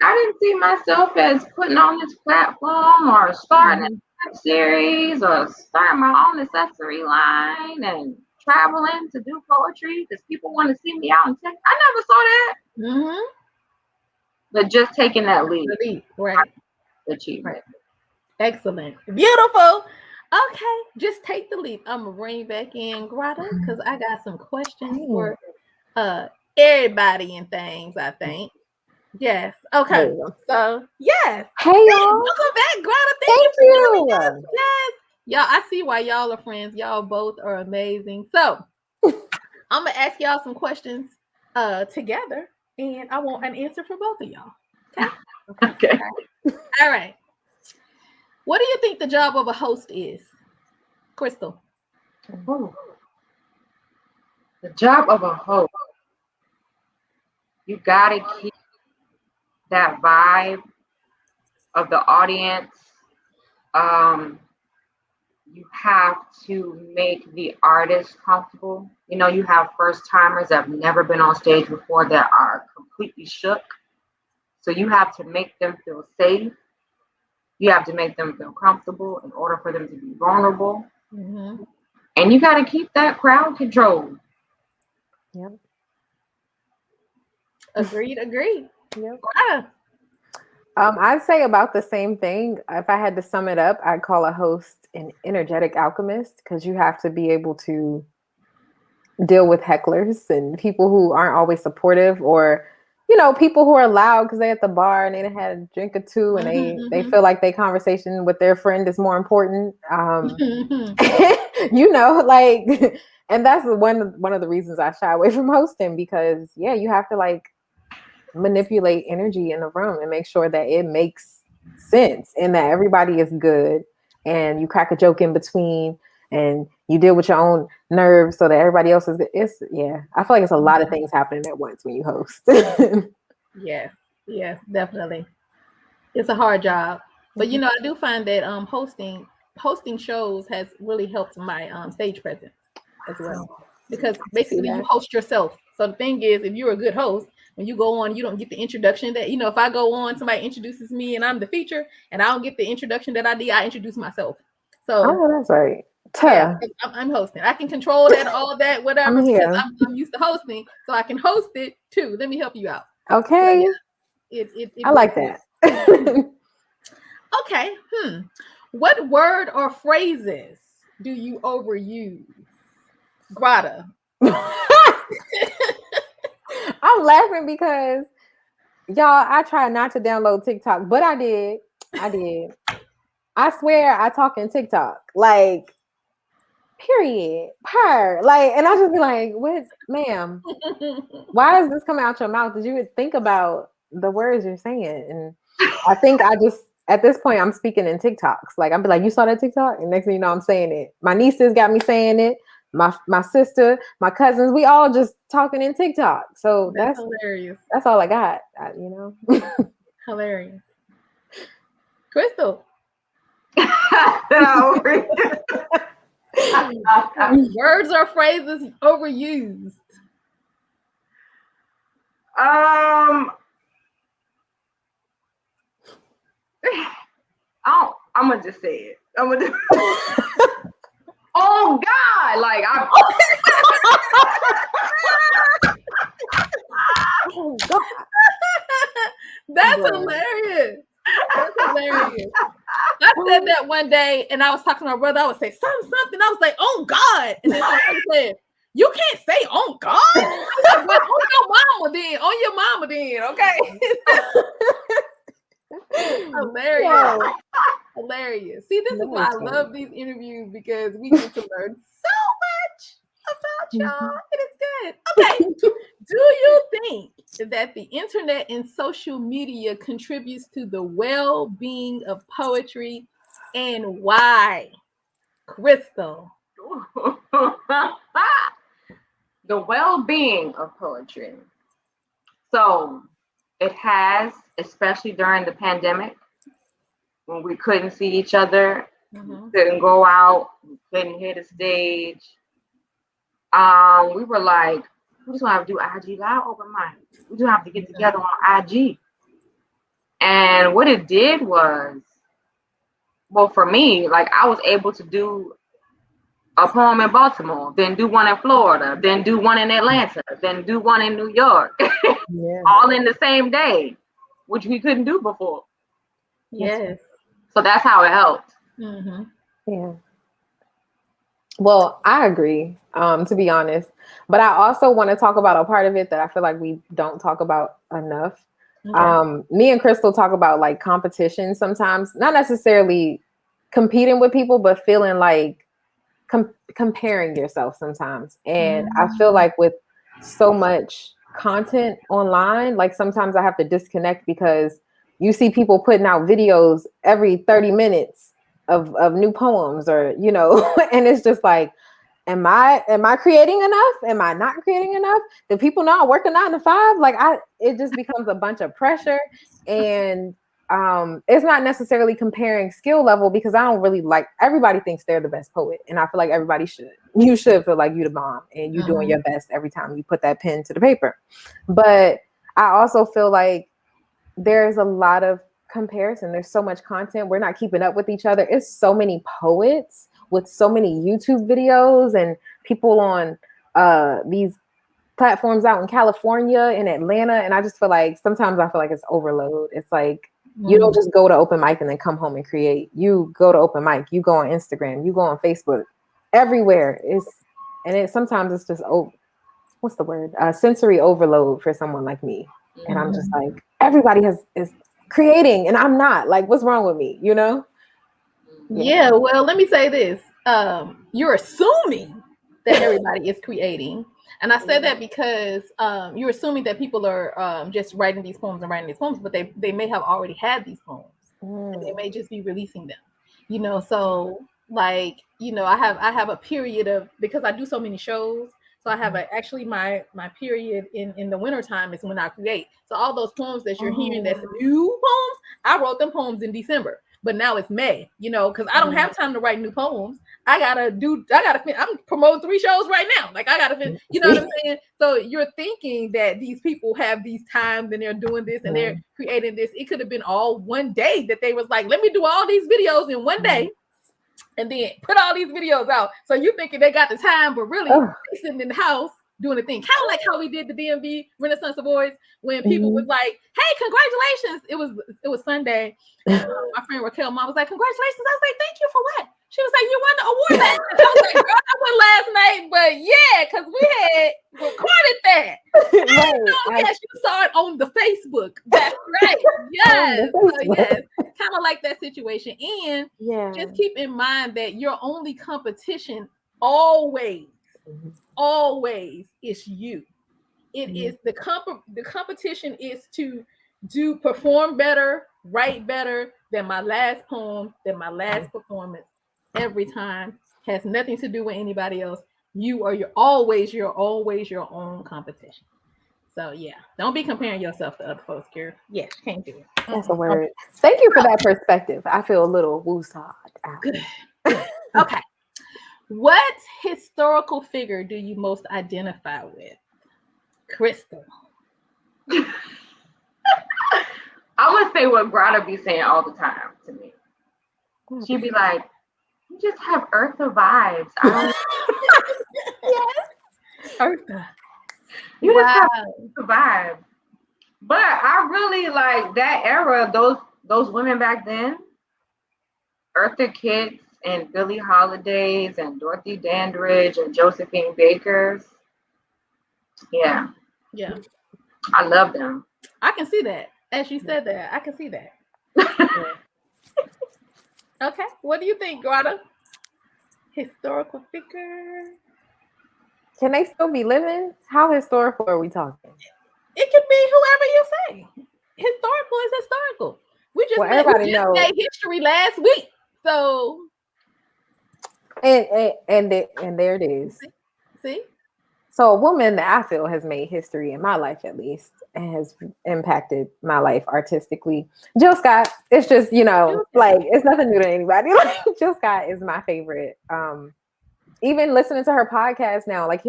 I didn't see myself as putting on this platform or starting a series or starting my own accessory line and traveling to do poetry because people want to see me out in Texas. I never saw that. But just taking that leap. Right. Achievement. Excellent. Beautiful. Okay, just take the leap. I'm gonna bring back in Grada because I got some questions for everybody and things, I think. Yes. Okay. So yes. Hey y'all. Welcome back, Grada. Thank you. Yes. Y'all, I see why y'all are friends. Y'all both are amazing. So I'm gonna ask y'all some questions together, and I want an answer for both of y'all. Okay. All right. What do you think the job of a host is, Crystal? Ooh. The job of a host, you gotta keep that vibe of the audience you have to make the artist comfortable. You know, you have first timers that have never been on stage before that are completely shook. So you have to make them feel safe. You have to make them feel comfortable in order for them to be vulnerable. Mm-hmm. And you got to keep that crowd controlled. Yep. Agreed. Yep. Grada. I'd say about the same thing. If I had to sum it up, I'd call a host an energetic alchemist, because you have to be able to deal with hecklers and people who aren't always supportive, or people who are loud because they're at the bar and they done had a drink or two, and they feel like their conversation with their friend is more important. Like, and that's one of the reasons I shy away from hosting, because you have to like manipulate energy in the room and make sure that it makes sense and that everybody is good, and you crack a joke in between, and you deal with your own nerves so that everybody else is good. I feel like it's a lot of things happening at once when you host. Yes, definitely. It's a hard job, but I do find that hosting shows has really helped my stage presence as well, because basically you host yourself. So the thing is, if you're a good host, when you go on, you don't get the introduction that if I go on, somebody introduces me and I'm the feature, and I don't get the introduction that I need. I introduce myself. So that's right. Yeah, I'm hosting. I can control that, all that, whatever. I'm here. I'm used to hosting, so I can host it too. Let me help you out. Okay. So, it I like that. Okay. What word or phrases do you overuse? Grada. I'm laughing because y'all, I tried not to download TikTok, but I did. I swear I talk in TikTok. Like, period. Per. Like, and I just be like, what, ma'am? Why is this coming out your mouth? Did you think about the words you're saying? And I think at this point, I'm speaking in TikToks. Like, I'll be like, you saw that TikTok? And next thing you know, I'm saying it. My nieces got me saying it. My sister, my cousins, we all just talking in TikTok. So that's hilarious. That's all I got, Hilarious. Crystal. Words or phrases overused. I'm gonna just say it. Oh God! Like oh God. That's hilarious. That's hilarious. I said that one day, and I was talking to my brother. I would say something. I was like, "Oh God!" And then somebody said, "You can't say oh God." I was like, "On your mama, then, okay." Hilarious. Hilarious. See, this is why I love these interviews, because we get to learn so much about y'all. It is good. Okay. Do you think that the internet and social media contributes to the well-being of poetry, and why? Crystal. The well-being of poetry. So it has, especially during the pandemic, when we couldn't see each other, couldn't go out, we couldn't hit a stage. We were like, we just want to do IG Live open mic. We just have to get together on IG. And what it did was, well, for me, like, I was able to do a poem in Baltimore, then do one in Florida, then do one in Atlanta, then do one in New York, all in the same day, which we couldn't do before. Yes. So that's how it helped. Yeah. Well, I agree, to be honest. But I also want to talk about a part of it that I feel like we don't talk about enough. Okay. Me and Crystal talk about like competition sometimes, not necessarily competing with people, but feeling like comparing yourself sometimes. And I feel like with so much content online, like sometimes I have to disconnect, because you see people putting out videos every 30 minutes of new poems, or and it's just like, am I creating enough? Am I not creating enough? Do people not work a 9 to 5? Like, it just becomes a bunch of pressure. And it's not necessarily comparing skill level because I don't really like, everybody thinks they're the best poet. And I feel like everybody should. You should feel like you the bomb and you doing your best every time you put that pen to the paper. But I also feel like there's a lot of comparison. There's so much content. We're not keeping up with each other. It's so many poets with so many YouTube videos and people on these platforms out in California, in Atlanta. And I just feel like sometimes I feel like it's overload. It's like you don't just go to open mic and then come home and create. You go to open mic, you go on Instagram, you go on Facebook, everywhere. Sometimes it's just, what's the word? Sensory overload for someone like me. And I'm just like, everybody is creating and I'm not. Like, what's wrong with me? You know? Yeah, well, let me say this. You're assuming that everybody is creating. And I said that because you're assuming that people are just writing these poems, but they may have already had these poems. And they may just be releasing them. You know, so like, you know, I have a period of, because I do so many shows. So I have actually my period in the wintertime is when I create. So all those poems that you're hearing that's new poems, I wrote them poems in December. But now it's May, you know, because I don't have time to write new poems. I'm promoting 3 shows right now. Like I gotta, you know what I'm saying? So you're thinking that these people have these times and they're doing this and they're creating this. It could have been all one day that they was like, let me do all these videos in one day. And then put all these videos out. So you thinking they got the time, but really they sitting in the house doing the thing. Kind of like how we did the DMV Renaissance Awards when people was like, hey, congratulations. It was Sunday. And my friend Raquel mom was like, congratulations. I was like, thank you for what? She was like, you won the award last night. I was like, girl, I won last night, but yeah, because we had recorded that. I didn't know that you saw it on the Facebook. That's right. Yes. So yes, kind of like that situation. And just keep in mind that your only competition always is you. It is the competition is to perform better, write better than my last poem, than my last performance. Every time has nothing to do with anybody else. You're always your own competition. So yeah, don't be comparing yourself to other folks, girl. Yes, can't do it. That's a word. Thank you for that perspective. I feel a little woosah. Good. Okay. What historical figure do you most identify with? Crystal. I would say what Grada be saying all the time to me. She'd be like, you just have Eartha vibes. Yes. Eartha. You just have Eartha vibes. But I really like that era, those women back then. Eartha Kitt and Billie Holidays and Dorothy Dandridge and Josephine Bakers. Yeah. Yeah. I love them. I can see that. As you said that, I can see that. Okay. What do you think, Grada? Historical figure. Can they still be living? How historical are we talking? It can be whoever you say. Historical is historical. We just made history last week. So and there it is. See? So a woman that I feel has made history in my life, at least, and has impacted my life artistically. Jill Scott. It's just, you know, like it's nothing new to anybody. Like Jill Scott is my favorite. Even listening to her podcast now, like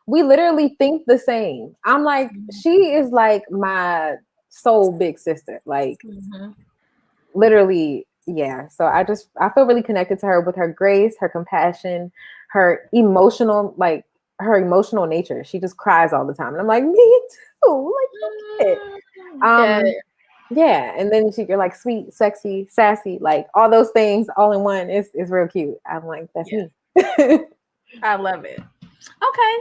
we literally think the same. I'm like, she is like my soul big sister. Like literally, yeah. So I feel really connected to her with her grace, her compassion, her emotional nature. She just cries all the time. And I'm like, me too. Like, yeah. And then you're like sweet, sexy, sassy, like all those things all in one is real cute. I'm like, that's me. I love it. Okay.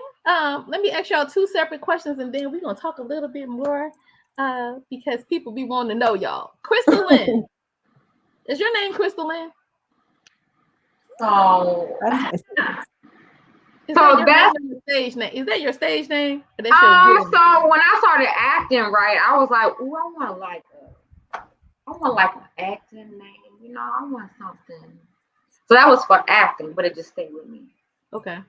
Let me ask y'all 2 separate questions and then we're gonna talk a little bit more because people be wanting to know y'all. Crystal Lynn. Is your name Crystal Lynn? So Is that your stage name? Is that your stage name? So when I started acting, right, I was like, "Ooh, I want like an acting name, you know. I want something." So that was for acting, but it just stayed with me. Okay.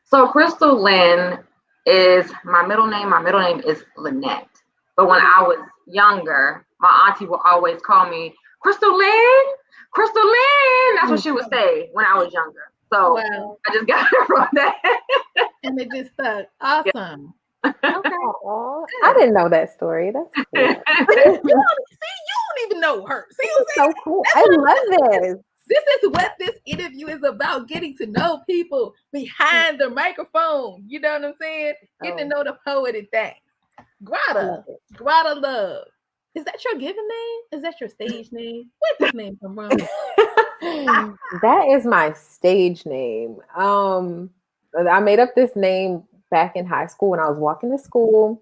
So Crystal Lynn is my middle name. My middle name is Lynette. But when I was younger, my auntie would always call me Crystal Lynn. Crystal Lynn. That's what she would say when I was younger. So Wow. I just got it from that. And it just stuck. Awesome. Okay. Aw, I didn't know that story. That's cool. You don't even know her. See what I'm saying? So cool. I love this. This is what this interview is about, getting to know people behind the microphone. You know what I'm saying? Getting to know the poet at that. Grada. Grada Love. Is that your given name? Is that your stage name? Where's this name come from? That is my stage name. I made up this name back in high school when I was walking to school.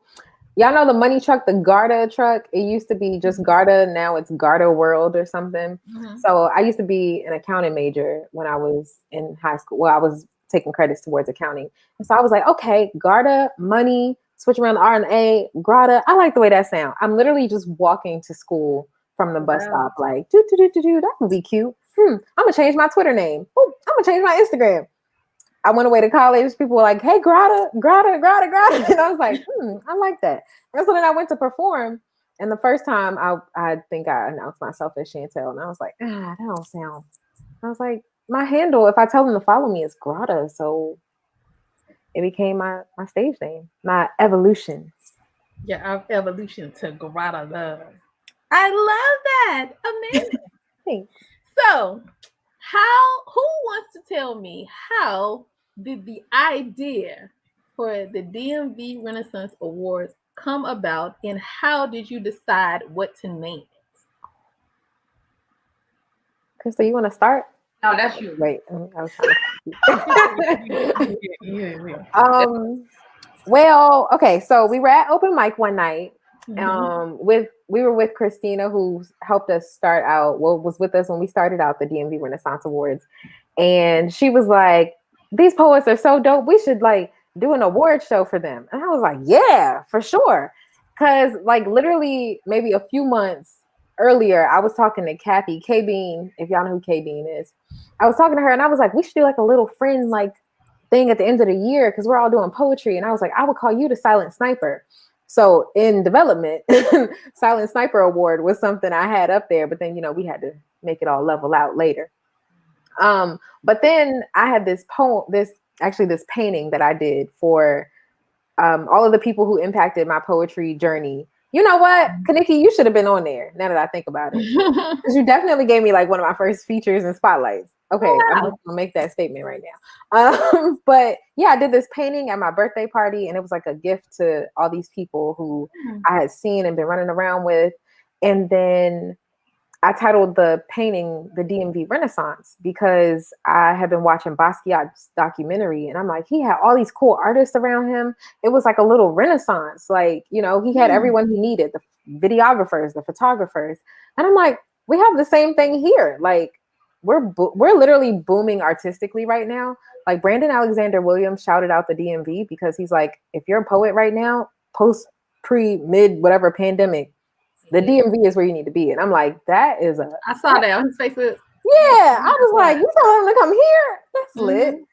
Y'all know the money truck, the Garda truck? It used to be just Garda. Now it's Garda World or something. Mm-hmm. So I used to be an accounting major when I was in high school. Well, I was taking credits towards accounting. And so I was like, okay, Garda, money, switch around the R and A, Grada. I like the way that sounds. I'm literally just walking to school from the bus stop like, that would be cute. I'm going to change my Twitter name. Ooh, I'm going to change my Instagram. I went away to college. People were like, hey, Grada. And I was like, I like that. And so then I went to perform. And the first time I think I announced myself as Chantel. And I was like, that don't sound. I was like, my handle, if I tell them to follow me, is Grada. So it became my stage name, my evolution. Yeah, our evolution to Grada Love. I love that. Amazing. Thanks. So, who wants to tell me how did the idea for the DMV Renaissance Awards come about, and how did you decide what to name it? Crystal, you want to start? No, that's you. Wait, I was trying to. Well, okay, so we were at open mic one night. We were with Christina, who helped us start out. Well, was with us when we started out the DMV Renaissance Awards, and she was like, "These poets are so dope. We should like do an award show for them." And I was like, "Yeah, for sure," because like literally maybe a few months earlier, I was talking to Kathy K Bean. If y'all know who K Bean is, I was talking to her, and I was like, "We should do like a little friend like thing at the end of the year because we're all doing poetry." And I was like, "I would call you the Silent Sniper." So in development, Silent Sniper Award was something I had up there, but then, we had to make it all level out later. But then I had this painting that I did for all of the people who impacted my poetry journey. You know what, KaNikki, you should have been on there now that I think about it. Because you definitely gave me like one of my first features and spotlights. Okay, wow. I'm just gonna make that statement right now. But yeah, I did this painting at my birthday party, and it was like a gift to all these people who I had seen and been running around with. And then I titled the painting The DMV Renaissance because I had been watching Basquiat's documentary, and I'm like, he had all these cool artists around him. It was like a little renaissance. Like, he had everyone he needed, the videographers, the photographers. And I'm like, we have the same thing here. Like, we're literally booming artistically right now. Like Brandon Alexander Williams shouted out the DMV because he's like, if you're a poet right now, post, pre, mid, whatever pandemic, the DMV is where you need to be. And I'm like, that is I saw that on his Facebook. Yeah, I was like, you tell him to come here? That's lit.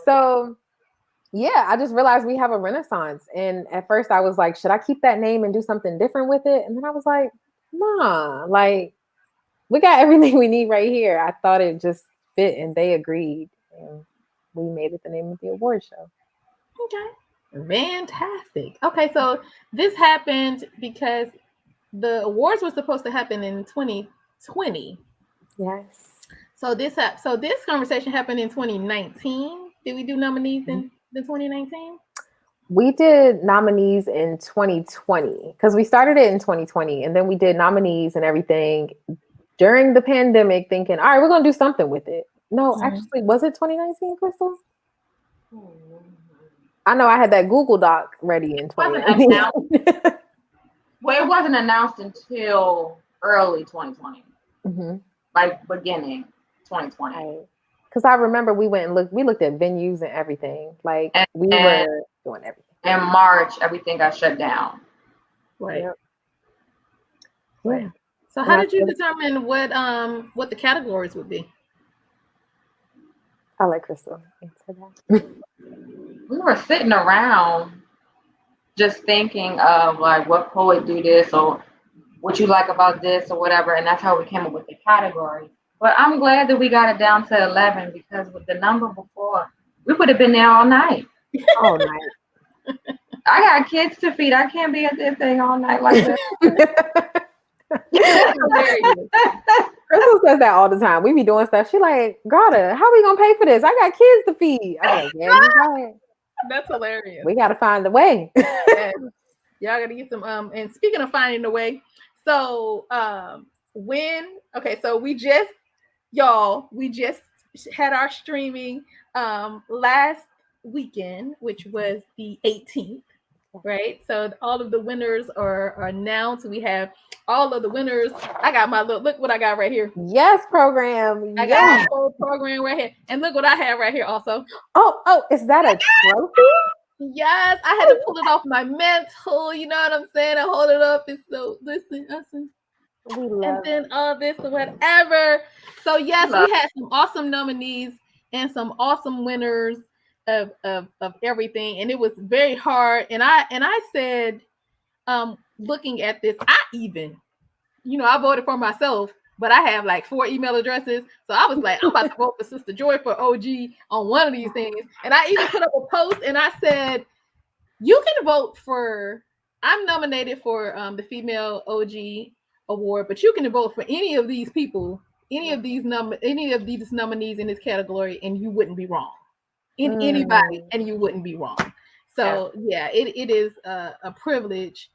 So yeah, I just realized we have a renaissance. And at first I was like, should I keep that name and do something different with it? And then I was like, nah, like we got everything we need right here. I thought it just fit, and they agreed. And we made it the name of the award show. Okay. Fantastic. Okay, so this happened because the awards were supposed to happen in 2020. Yes. So this conversation happened in 2019. Did we do nominees in the 2019? We did nominees in 2020 because we started it in 2020, and then we did nominees and everything during the pandemic, thinking, all right, we're going to do something with it. No, actually, was it 2019, Crystal? I know I had that Google Doc ready in 2019. Well, it wasn't announced until early 2020, like beginning 2020. Because I remember we looked at venues and everything. Like we were doing everything. In March, everything got shut down. Right. Yep. Yeah. So how did you determine what the categories would be? I'll let Crystal answer that. We were sitting around just thinking of like what poet do this or what you like about this or whatever, and that's how we came up with the category. But I'm glad that we got it down to 11 because with the number before, we would have been there all night. All night. I got kids to feed. I can't be at this thing all night like that. Crystal says that all the time. We be doing stuff. She like, Grada, how we gonna pay for this? I got kids to feed. I'm like, yeah, you right. That's hilarious. We gotta find the way. Yes. Y'all gotta get some and speaking of finding the way, so so we just had our streaming last weekend, which was the 18th, right? So all of the winners are announced. We have all of the winners. I got my look what I got right here. Yes, program. I got my whole program right here. And look what I have right here also. Oh, is that a trophy? Yes, I had to pull it off my mantle. You know what I'm saying? I hold it up. It's so listen. And then all this or whatever. So yes, we had some awesome nominees and some awesome winners of everything. And it was very hard. And I said, looking at this, I voted for myself, but I have like 4 email addresses. So I was like, I'm about to vote for Sister Joy for OG on one of these things. And I even put up a post and I said, you can vote for, I'm nominated for the Female OG Award, but you can vote for any of these people, any of these nominees in this category, and you wouldn't be wrong. Anybody, and you wouldn't be wrong. So yeah, it is a privilege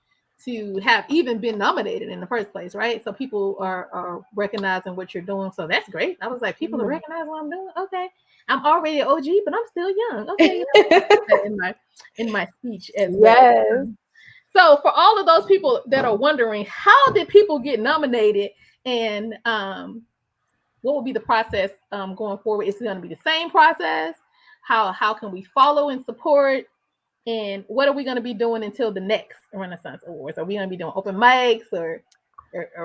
to have even been nominated in the first place, right? So people are recognizing what you're doing. So that's great. I was like, people are recognizing what I'm doing. Okay. I'm already an OG, but I'm still young. Okay. in my speech as well. Yes. So for all of those people that are wondering, how did people get nominated, and what will be the process going forward? Is it going to be the same process? How can we follow and support? And what are we going to be doing until the next Renaissance Awards? Are we going to be doing open mics or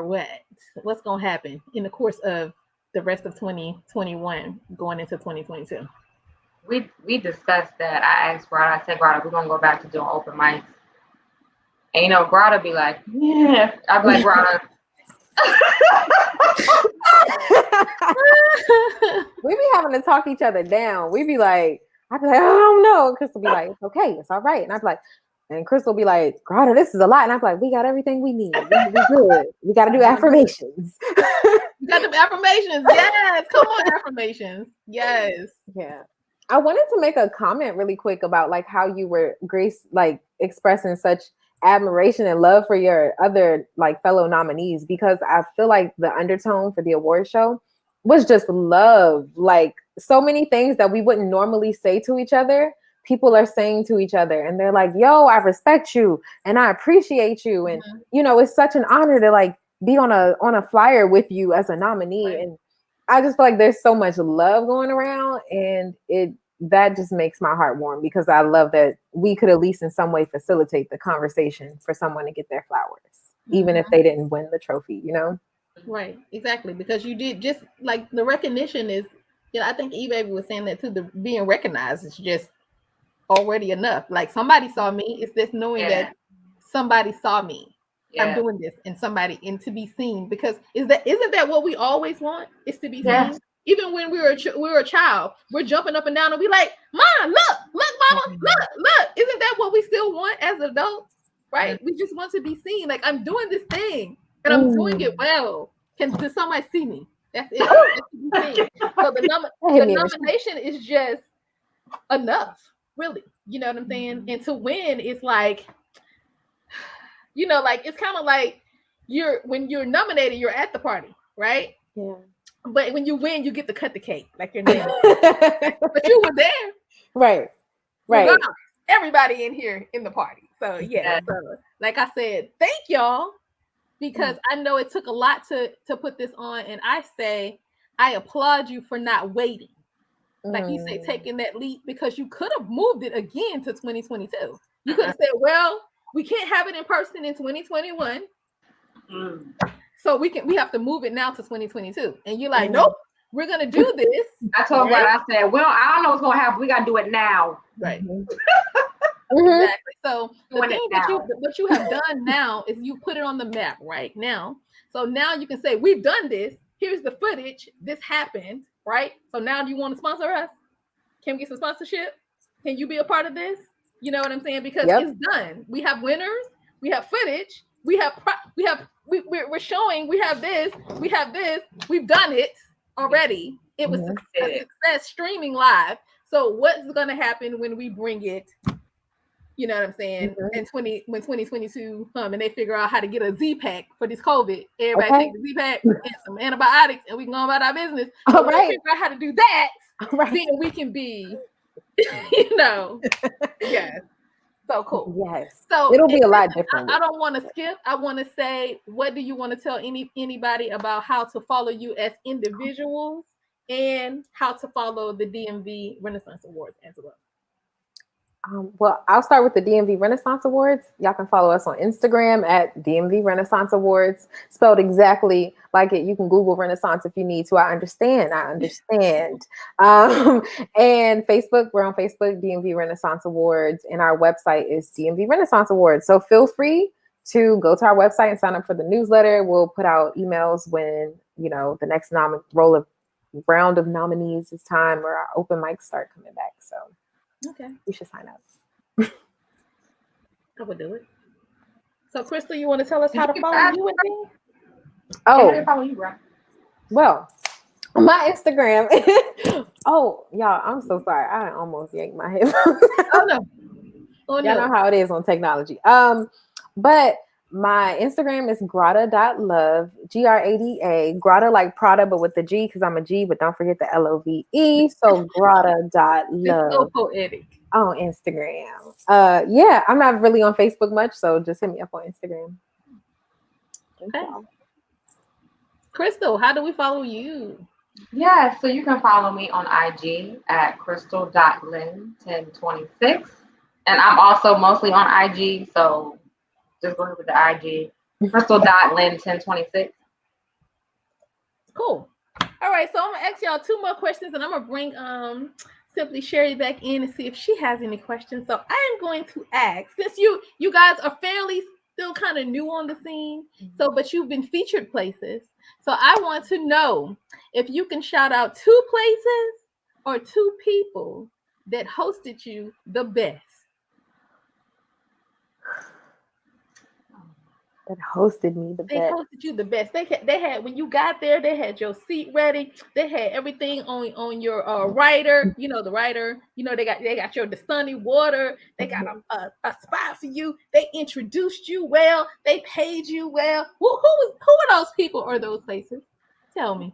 what? What's going to happen in the course of the rest of 2021 going into 2022? We discussed that. I asked Grada, I said, Grada, we're going to go back to doing open mics. And, Grada be like, yeah. I'd be like, Grada. We be having to talk each other down. We be like, I'd be like, I don't know. Crystal be like, it's okay, it's all right. And I'd be like, and Crystal be like, Grada, this is a lot. And I'd be like, we got everything we need. We good. We got to do affirmations. You got the affirmations. Yes. Come on, affirmations. Yes. Yeah. I wanted to make a comment really quick about like how you were, Grace, like expressing such admiration and love for your other like fellow nominees, because I feel like the undertone for the award show was just love. Like so many things that we wouldn't normally say to each other, people are saying to each other, and they're like, yo, I respect you and I appreciate you. And it's such an honor to like be on a flyer with you as a nominee. Right. And I just feel like there's so much love going around, and that just makes my heart warm, because I love that we could at least in some way facilitate the conversation for someone to get their flowers, even if they didn't win the trophy, Right, exactly. Because you did, just like the recognition is, I think E-Baby was saying that too, the being recognized is just already enough. Like somebody saw me. It's this knowing that somebody saw me. I'm doing this, and to be seen, because isn't that what we always want, is to be seen? Even when we were a child, we're jumping up and down and we like, Mom, look, Mama, look. Isn't that what we still want as adults? Right? We just want to be seen. Like, I'm doing this thing and I'm doing it well. Does somebody see me? That's it. So the nomination is just enough, really. You know what I'm saying? And to win is like, like it's kind of like when you're nominated, you're at the party, right? Yeah. But when you win, you get to cut the cake, like your name. But you were there, right? Everybody in here in the party. So so, like I said, thank y'all, because I know it took a lot to put this on, and I applaud you for not waiting. Like you say, taking that leap, because you could have moved it again to 2022. You could have said, well, we can't have it in person in 2021. So we have to move it now to 2022. And you're like, nope, we're gonna do this. I told her, I said, well, I don't know what's gonna happen. We gotta do it now. Right. Exactly. So the Doing it thing that now. what you have done now is you put it on the map right now. So now you can say, we've done this. Here's the footage. This happened, right? So now do you want to sponsor us? Can we get some sponsorship? Can you be a part of this? You know what I'm saying? Because Yep. it's done. We have winners. We have footage. We're showing. We have this. We have this. We've done it already. It was a success streaming live. So what's going to happen when we bring it? You know what I'm saying? And when 2022 come and they figure out how to get a Z pack for this COVID, everybody take the Z pack and some antibiotics, and we can go about our business. So when they figure out how to do that, then we can be, yes. So cool. Yes. So it'll be a lot different. I don't want to skip. I want to say, what do you want to tell anybody about how to follow you as individuals and how to follow the DMV Renaissance Awards as well? Well, I'll start with the DMV Renaissance Awards. Y'all can follow us on Instagram at DMV Renaissance Awards, spelled exactly like it. You can Google Renaissance if you need to. I understand. And Facebook, we're on Facebook, DMV Renaissance Awards, and our website is DMV Renaissance Awards. So feel free to go to our website and sign up for the newsletter. We'll put out emails when, the next round of nominees is time, or our open mics start coming back. So okay, you should sign up. I would do it. So, Crystal, you want to tell us how to follow you and things? Oh, Follow you, bro. Well, my Instagram. Oh, y'all, I'm so sorry. I almost yanked my headphones. Oh no. Y'all know how it is on technology. But my Instagram is grada.love, Grada, Grada like Prada, but with the G, because I'm a G, but don't forget the LOVE. So grada.love. It's so poetic. On Instagram. Yeah, I'm not really on Facebook much, so just hit me up on Instagram. Okay. Crystal, how do we follow you? Yeah, so you can follow me on IG at crystal.lynn1026. And I'm also mostly on IG, so just go ahead with the IG. crystal.lynn1026. Cool. All right, so I'm gonna ask y'all 2 more questions, and I'm gonna bring Simply Sherry back in and see if she has any questions. So I'm going to ask, since you guys are fairly still kind of new on the scene, but you've been featured places. So I want to know if you can shout out 2 places or 2 people that hosted you the best. That hosted me the best. They hosted you the best. They had when you got there, they had your seat ready. They had everything on your rider. The rider. They got your Dasani water. They got a spot for you. They introduced you well. They paid you well. Who are those people or those places? Tell me.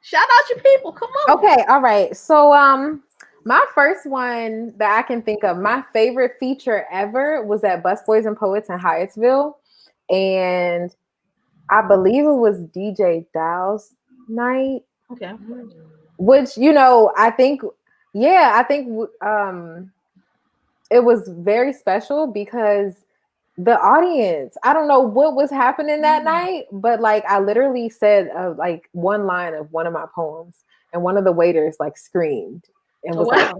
Shout out your people. Come on. Okay. All right. So my first one that I can think of, my favorite feature ever was at Busboys and Poets in Hyattsville. And I believe it was DJ Dow's night. Okay. Which, I think it was very special because the audience, I don't know what was happening that night, but like I literally said like one line of one of my poems, and one of the waiters like screamed and was like,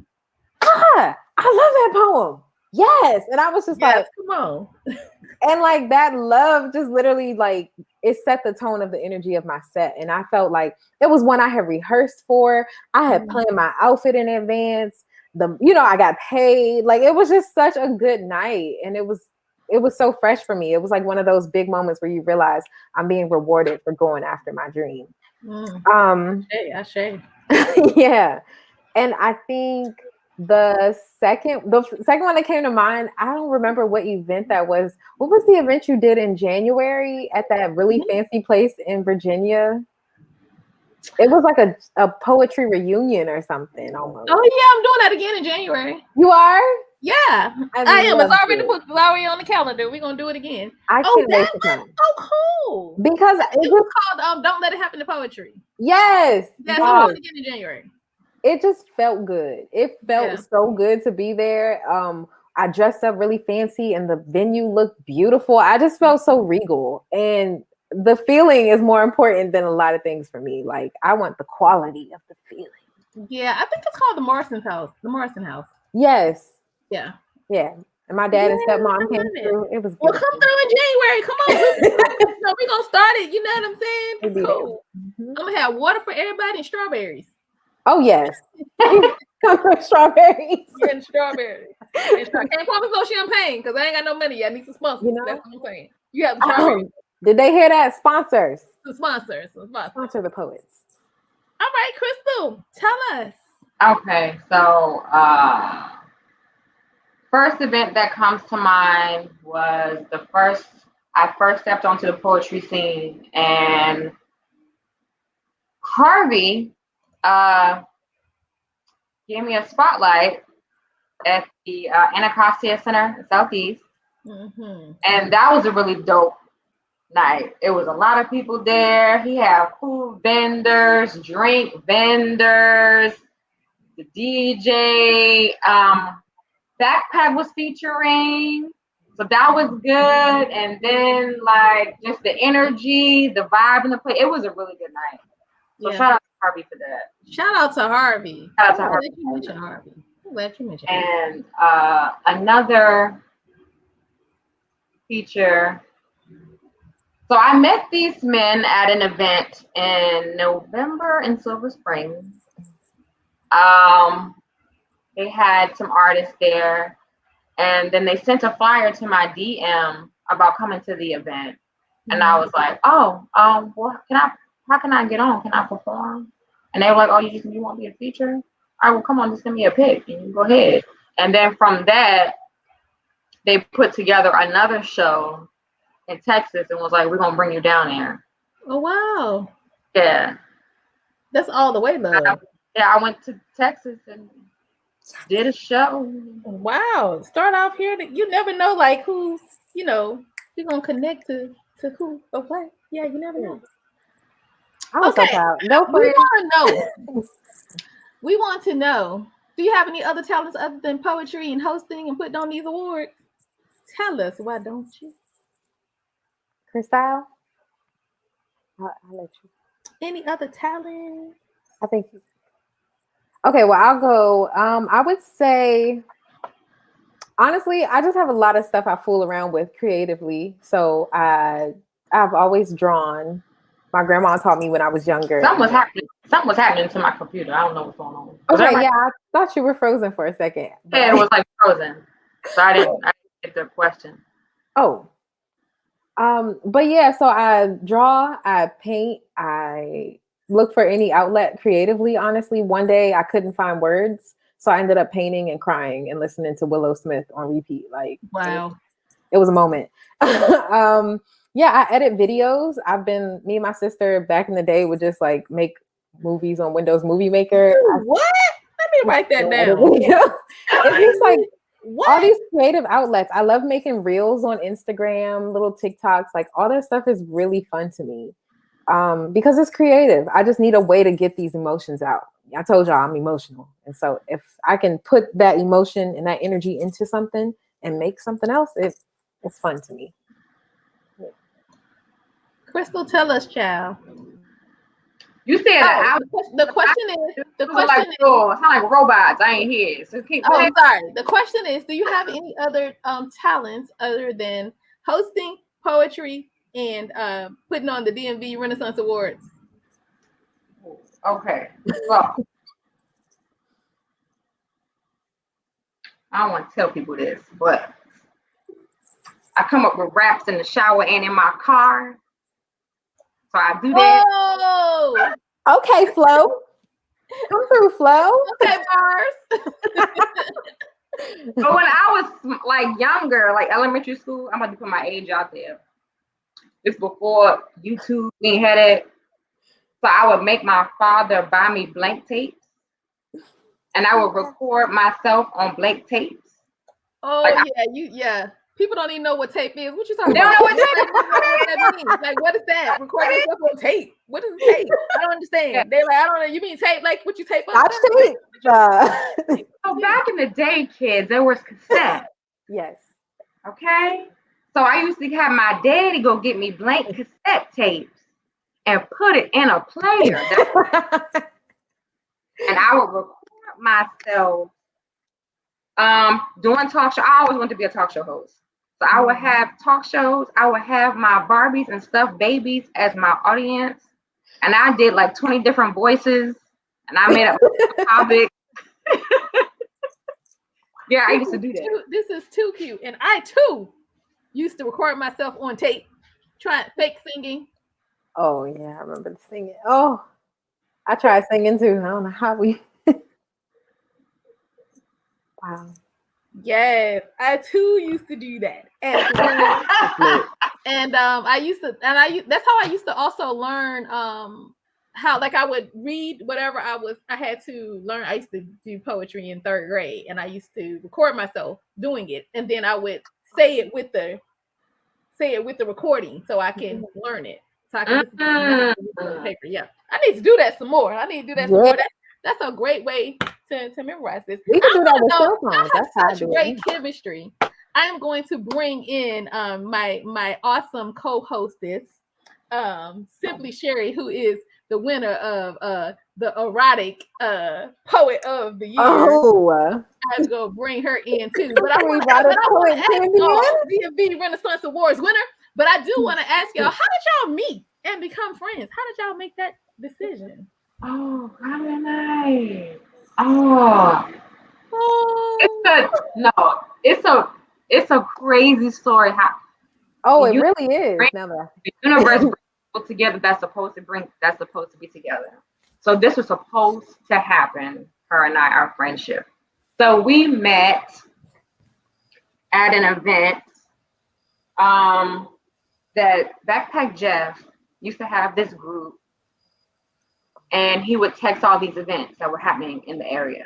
I love that poem. Yes. And I was just like, come on. And like that love just literally like it set the tone of the energy of my set. And I felt like it was one I had rehearsed for. I had planned my outfit in advance. I got paid. Like it was just such a good night. And it was so fresh for me. It was like one of those big moments where you realize I'm being rewarded for going after my dream. Yeah. And I think the second one that came to mind, I don't remember what event that was. What was the event you did in January at that really fancy place in Virginia? It was like a poetry reunion or something almost. Oh yeah, I'm doing that again in January. You are? Yeah, I am. It's already put Laureate on the calendar. We're gonna do it again. I can't wait to come. Oh, cool. Because it was called Don't Let It Happen to Poetry. Yes. That's what we're again in January. It just felt good. It felt so good to be there. I dressed up really fancy and the venue looked beautiful. I just felt so regal. And the feeling is more important than a lot of things for me. Like I want the quality of the feeling. Yeah, I think it's called the Morrison's house. The Morrison house. Yes. Yeah. Yeah. And my dad and Yeah, stepmom I came love it. through. It was Well, beautiful. come through in January. Come on. No, we gonna start it. You know what I'm saying? We'll be It's cool. there. Mhm. I'm gonna have water for everybody and strawberries. Oh yes. Come for strawberries. Yeah, and strawberries. And I can't promise no champagne because I ain't got no money yet. I need some sponsors. You know? That's what I'm saying. You have the strawberries. Did they hear that? Sponsors. Some sponsors. Some sponsors. Sponsor the poets. All right, Crystal, tell us. Okay, so first event that comes to mind was I first stepped onto the poetry scene, and Harvey gave me a spotlight at the Anacostia Center in Southeast, and that was a really dope night. It was a lot of people there. He had food vendors, drink vendors, the DJ. Backpack was featuring, so that was good. And then like just the energy, the vibe in the place. It was a really good night. So shout out to Harvey for that. Shout out to Harvey. Shout out to Harvey. You mentioned Harvey. I'm glad you mentioned And another feature. So I met these men at an event in November in Silver Spring. They had some artists there, and then they sent a flyer to my DM about coming to the event. And I was like, oh, well, how can I get on? Can I perform? And they were like, oh, you want to be a feature? All right, well, come on, just send me a pic and you go ahead. And then from that, they put together another show in Texas and was like, we're gonna bring you down there. Oh wow. Yeah. That's all the way love. I went to Texas and did a show. Wow. Start off here. You never know like who, you're gonna connect to who or what. Yeah, you never know. I'm so proud. No, we want to know. We want to know. Do you have any other talents other than poetry and hosting and putting on these awards? Tell us, why don't you? Crystal? I'll let you. Any other talent? I think. Okay, well, I'll go. I would say, honestly, I just have a lot of stuff I fool around with creatively. So I've always drawn. My grandma taught me when I was younger. Something was happening to my computer. I don't know what's going on. Okay, yeah, I thought you were frozen for a second. Yeah, it was like frozen. So I didn't get the question. Oh. But yeah, so I draw, I paint, I look for any outlet creatively. Honestly, one day I couldn't find words, so I ended up painting and crying and listening to Willow Smith on repeat. Like, wow, it was a moment. Yeah, I edit videos. Me and my sister back in the day would just like make movies on Windows Movie Maker. What? Let me write that down. It's just like all these creative outlets. I love making reels on Instagram, little TikToks. Like all that stuff is really fun to me because it's creative. I just need a way to get these emotions out. I told y'all I'm emotional. And so if I can put that emotion and that energy into something and make something else, it's fun to me. Crystal, tell us, child. You said the question is. It sound like robots. I ain't here. So sorry. The question is, do you have any other talents other than hosting, poetry, and putting on the DMV Renaissance Awards? Okay. Well, I don't want to tell people this, but I come up with raps in the shower and in my car. So I do that. Oh, okay, Flo. Come through, Flo. Okay, bars. But when I was like younger, like elementary school, I'm about to put my age out there. It's before YouTube we had it. So I would make my father buy me blank tapes, and I would record myself on blank tapes. Oh like, yeah. People don't even know what tape is. What you talking about? They don't know what that means. Like, what is that? Record yourself on tape. What is tape? I don't understand. Yeah. They're like, I don't know. You mean tape? Like, what you tape up? Tape. So back in the day, kids, there was cassette. Yes. Okay. So I used to have my daddy go get me blank cassette tapes and put it in a player. and I would record myself doing talk show. I always wanted to be a talk show host. So I would have talk shows. I would have my Barbies and stuffed babies as my audience. And I did like 20 different voices. And I made up my topic. Yeah, I used to do that. This is too cute. And I too used to record myself on tape, trying fake singing. Oh yeah, I remember singing. Oh, I tried singing too. I don't know how we. Wow. Yes, I too used to do that. And that's how I used to also learn how, like, I would read whatever I had to learn. I used to do poetry in 3rd grade, and I used to record myself doing it, and then I would say it with the recording so I can learn it. So I can listen to the paper. Yeah, I need to do that some more. Some more. That's a great way to memorize this. We can do that with cell phones. That's how I do great chemistry. I am going to bring in my awesome co-hostess, Simply Sherry, who is the winner of the erotic poet of the year. Oh, I'm gonna bring her in too. But I want to ask y'all, DMV Renaissance Awards winner. But I do want to ask y'all, how did y'all meet and become friends? How did y'all make that decision? Oh, how nice. Oh. It's a crazy story. It really is. Now that the universe brings people together that's supposed to be together. So this was supposed to happen. Her and I, our friendship. So we met at an event. That Backpack Jeff used to have this group, and he would text all these events that were happening in the area.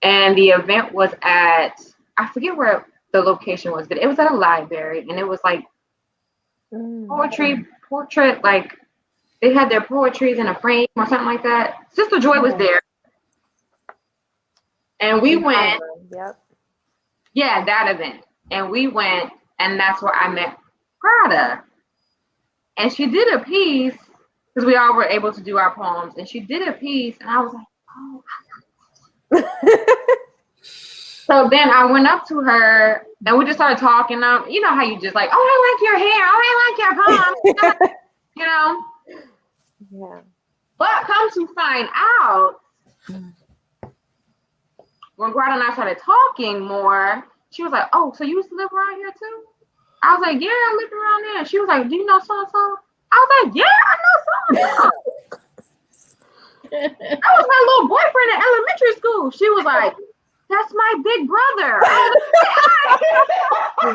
And the event was at, I forget where the location was, but it was at a library, and it was like portrait, like they had their poetries in a frame or something like that. Sister Joy was there. And we went. Yep. Yeah, that event. And we went, and that's where I met Grada. And she did a piece, because we all were able to do our poems, and she did a piece, and I was like, oh. So then I went up to her, and we just started talking. You know how you just like, oh, I like your hair. Oh, I like your poem. You know? Yeah. But come to find out, when Grada and I started talking more, she was like, oh, so you used to live around here too? I was like, yeah, I lived around there. And she was like, do you know so-and-so? I was like, yeah, I know so-and-so. That was my little boyfriend in elementary school. She was like, that's my big brother.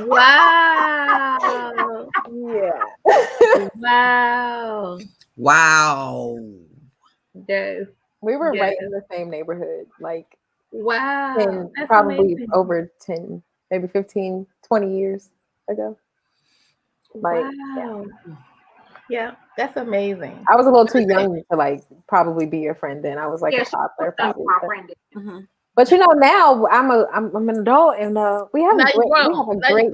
Wow. Yeah. Wow. Wow. Yes. We were right in the same neighborhood, like wow. That's probably amazing. Over 10, maybe 15, 20 years ago. Like, wow. Yeah, that's amazing. I was a little too young to like probably be your friend then. I was like a toddler probably. But you know, now I'm an adult, and we have a great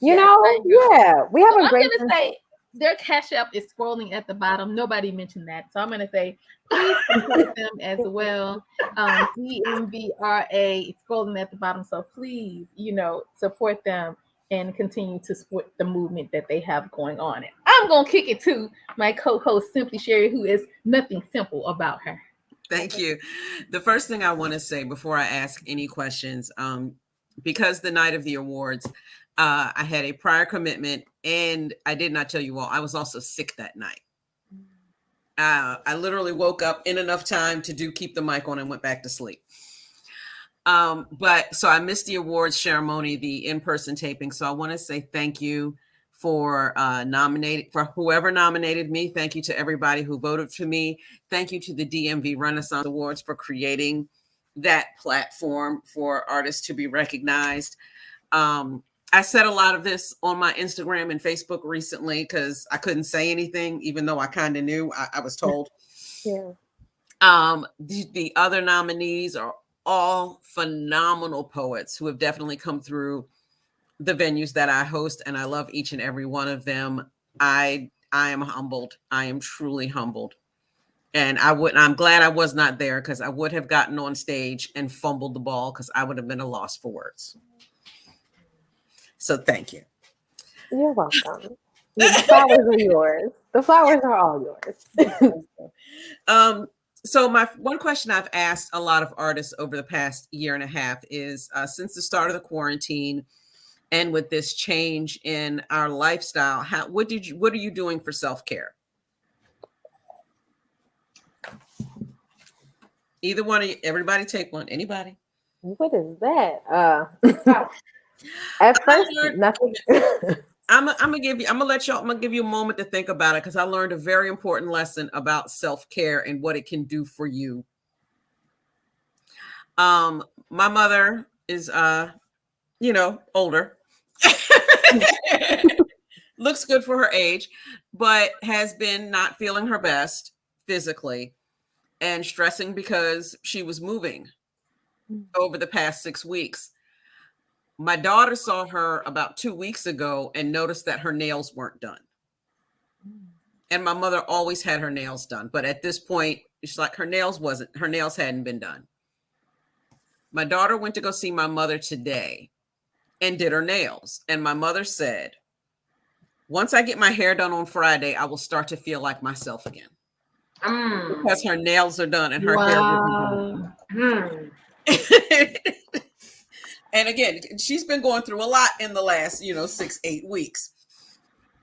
you know, yeah, we have a great. I'm gonna say their cash app is scrolling at the bottom. Nobody mentioned that, so I'm gonna say please support them as well. DMVRA is scrolling at the bottom, so please, support them and continue to support the movement that they have going on. And I'm gonna kick it to my co-host Simply Sherry, who is nothing simple about her. Thank you. The first thing I want to say before I ask any questions, because the night of the awards, I had a prior commitment, and I did not tell you all, I was also sick that night. I literally woke up in enough time to keep the mic on and went back to sleep. But so I missed the awards ceremony, the in-person taping. So I want to say thank you for whoever nominated me. Thank you to everybody who voted for me. Thank you to the DMV Renaissance Awards for creating that platform for artists to be recognized. I said a lot of this on my Instagram and Facebook recently because I couldn't say anything, even though I kind of knew. I was told. Yeah. The other nominees are all phenomenal poets who have definitely come through the venues that I host, and I love each and every one of them. I am humbled. I am truly humbled And I'm glad I was not there, because I would have gotten on stage and fumbled the ball, because I would have been a loss for words. So thank you. You're welcome. The flowers are yours. The flowers are all yours. So my one question I've asked a lot of artists over the past year and a half is, since the start of the quarantine and with this change in our lifestyle, what are you doing for self-care? Either one of you, everybody take one. Anybody? What is that? At first, nothing. I'm gonna give you a moment to think about it, because I learned a very important lesson about self-care and what it can do for you. My mother is older. Looks good for her age, but has been not feeling her best physically and stressing because she was moving over the past 6 weeks. My daughter saw her about 2 weeks ago and noticed that her nails weren't done. And my mother always had her nails done, but at this point, it's like her nails hadn't been done. My daughter went to go see my mother today and did her nails. And my mother said, once I get my hair done on Friday, I will start to feel like myself again. Because her nails are done and her hair isn't done. And again, she's been going through a lot in the last, 6-8 weeks.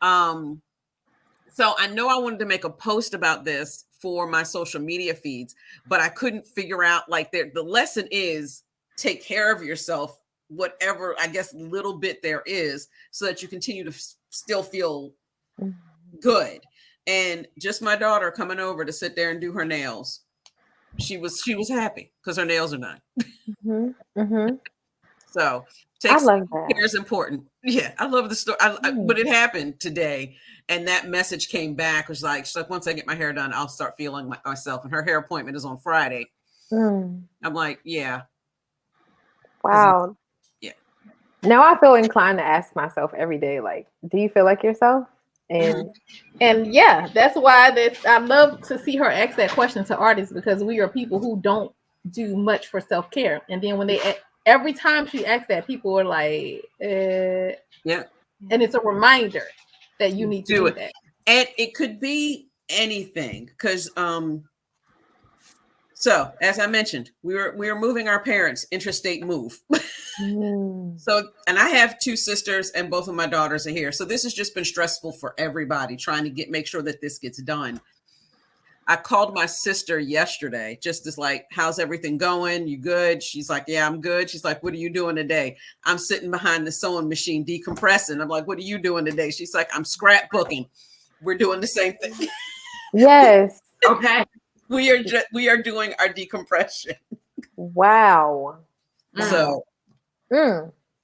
So I know I wanted to make a post about this for my social media feeds, but I couldn't figure out, like, the lesson is take care of yourself, whatever, I guess, little bit there is, so that you continue to still feel good. And just my daughter coming over to sit there and do her nails, she was happy because her nails are done. So I love that. Care is important. Yeah, I love the story. But it happened today, and that message came back. She's like, once I get my hair done, I'll start feeling myself. And her hair appointment is on Friday. I'm like, yeah. Wow. Yeah. Now I feel inclined to ask myself every day, like, do you feel like yourself? And yeah, that's why I love to see her ask that question to artists, because we are people who don't do much for self-care. And then when every time she asks that, people are like, yeah. And it's a reminder that you need to do that. And it could be anything, because so as I mentioned, we were moving our parents, interstate move. So, and I have 2 sisters and both of my daughters are here. So this has just been stressful for everybody, trying to make sure that this gets done. I called my sister yesterday, just as like, how's everything going? You good? She's like, yeah, I'm good. She's like, what are you doing today? I'm sitting behind the sewing machine decompressing. I'm like, what are you doing today? She's like, I'm scrapbooking. We're doing the same thing. Yes. Okay. We are doing our decompression. Wow. So,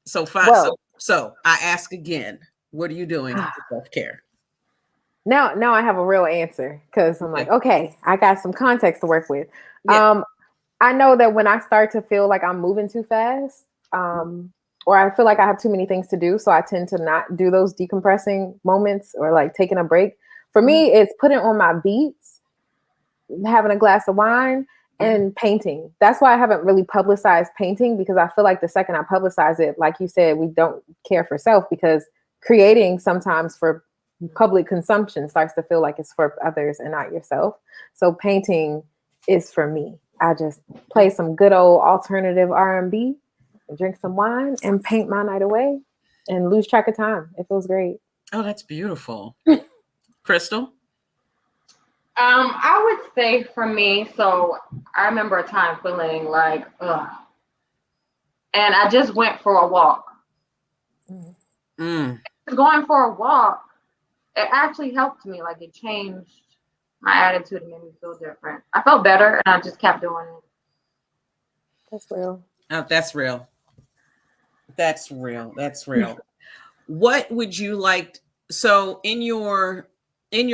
so fine. Well, so I ask again, what are you doing for self-care? Now I have a real answer, because I'm like, okay, I got some context to work with. Yeah. I know that when I start to feel like I'm moving too fast, or I feel like I have too many things to do, so I tend to not do those decompressing moments or like taking a break. For me, it's putting on my beats, having a glass of wine, and painting. That's why I haven't really publicized painting, because I feel like the second I publicize it, like you said, we don't care for self, because creating sometimes for public consumption starts to feel like it's for others and not yourself. So painting is for me. I just play some good old alternative R&B and drink some wine and paint my night away and lose track of time. It feels great. Oh, that's beautiful. Crystal? I would say for me, so I remember a time feeling like, ugh. And I just went for a walk. Going for a walk, it actually helped me. Like, it changed my attitude and made me feel different. I felt better, and I just kept doing it. That's real. Oh, that's real. That's real. That's real. What would you like? So in your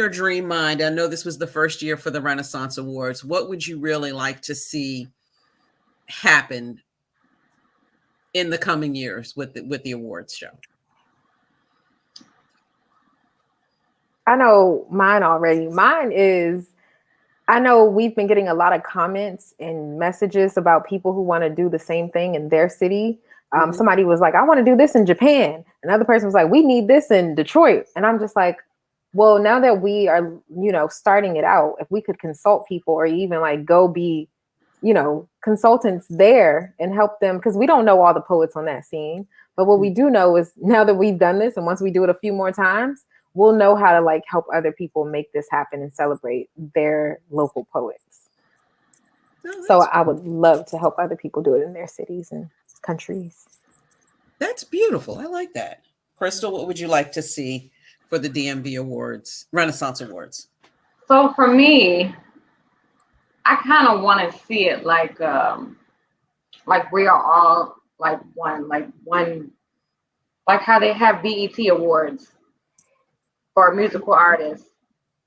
dream mind, I know this was the first year for the Renaissance Awards. What would you really like to see happen in the coming years with the awards show? I know mine already. Mine is, I know we've been getting a lot of comments and messages about people who want to do the same thing in their city. Somebody was like, I want to do this in Japan. Another person was like, we need this in Detroit. And I'm just like, well, now that we are, starting it out, if we could consult people or even like go be, consultants there and help them, because we don't know all the poets on that scene. But what we do know is now that we've done this, and once we do it a few more times, we'll know how to like help other people make this happen and celebrate their local poets. So I would love to help other people do it in their cities and countries. That's beautiful. I like that. Crystal, what would you like to see for the DMV Awards, Renaissance Awards? So for me, I kind of want to see it like we are all like one, like how they have BET Awards for musical artists.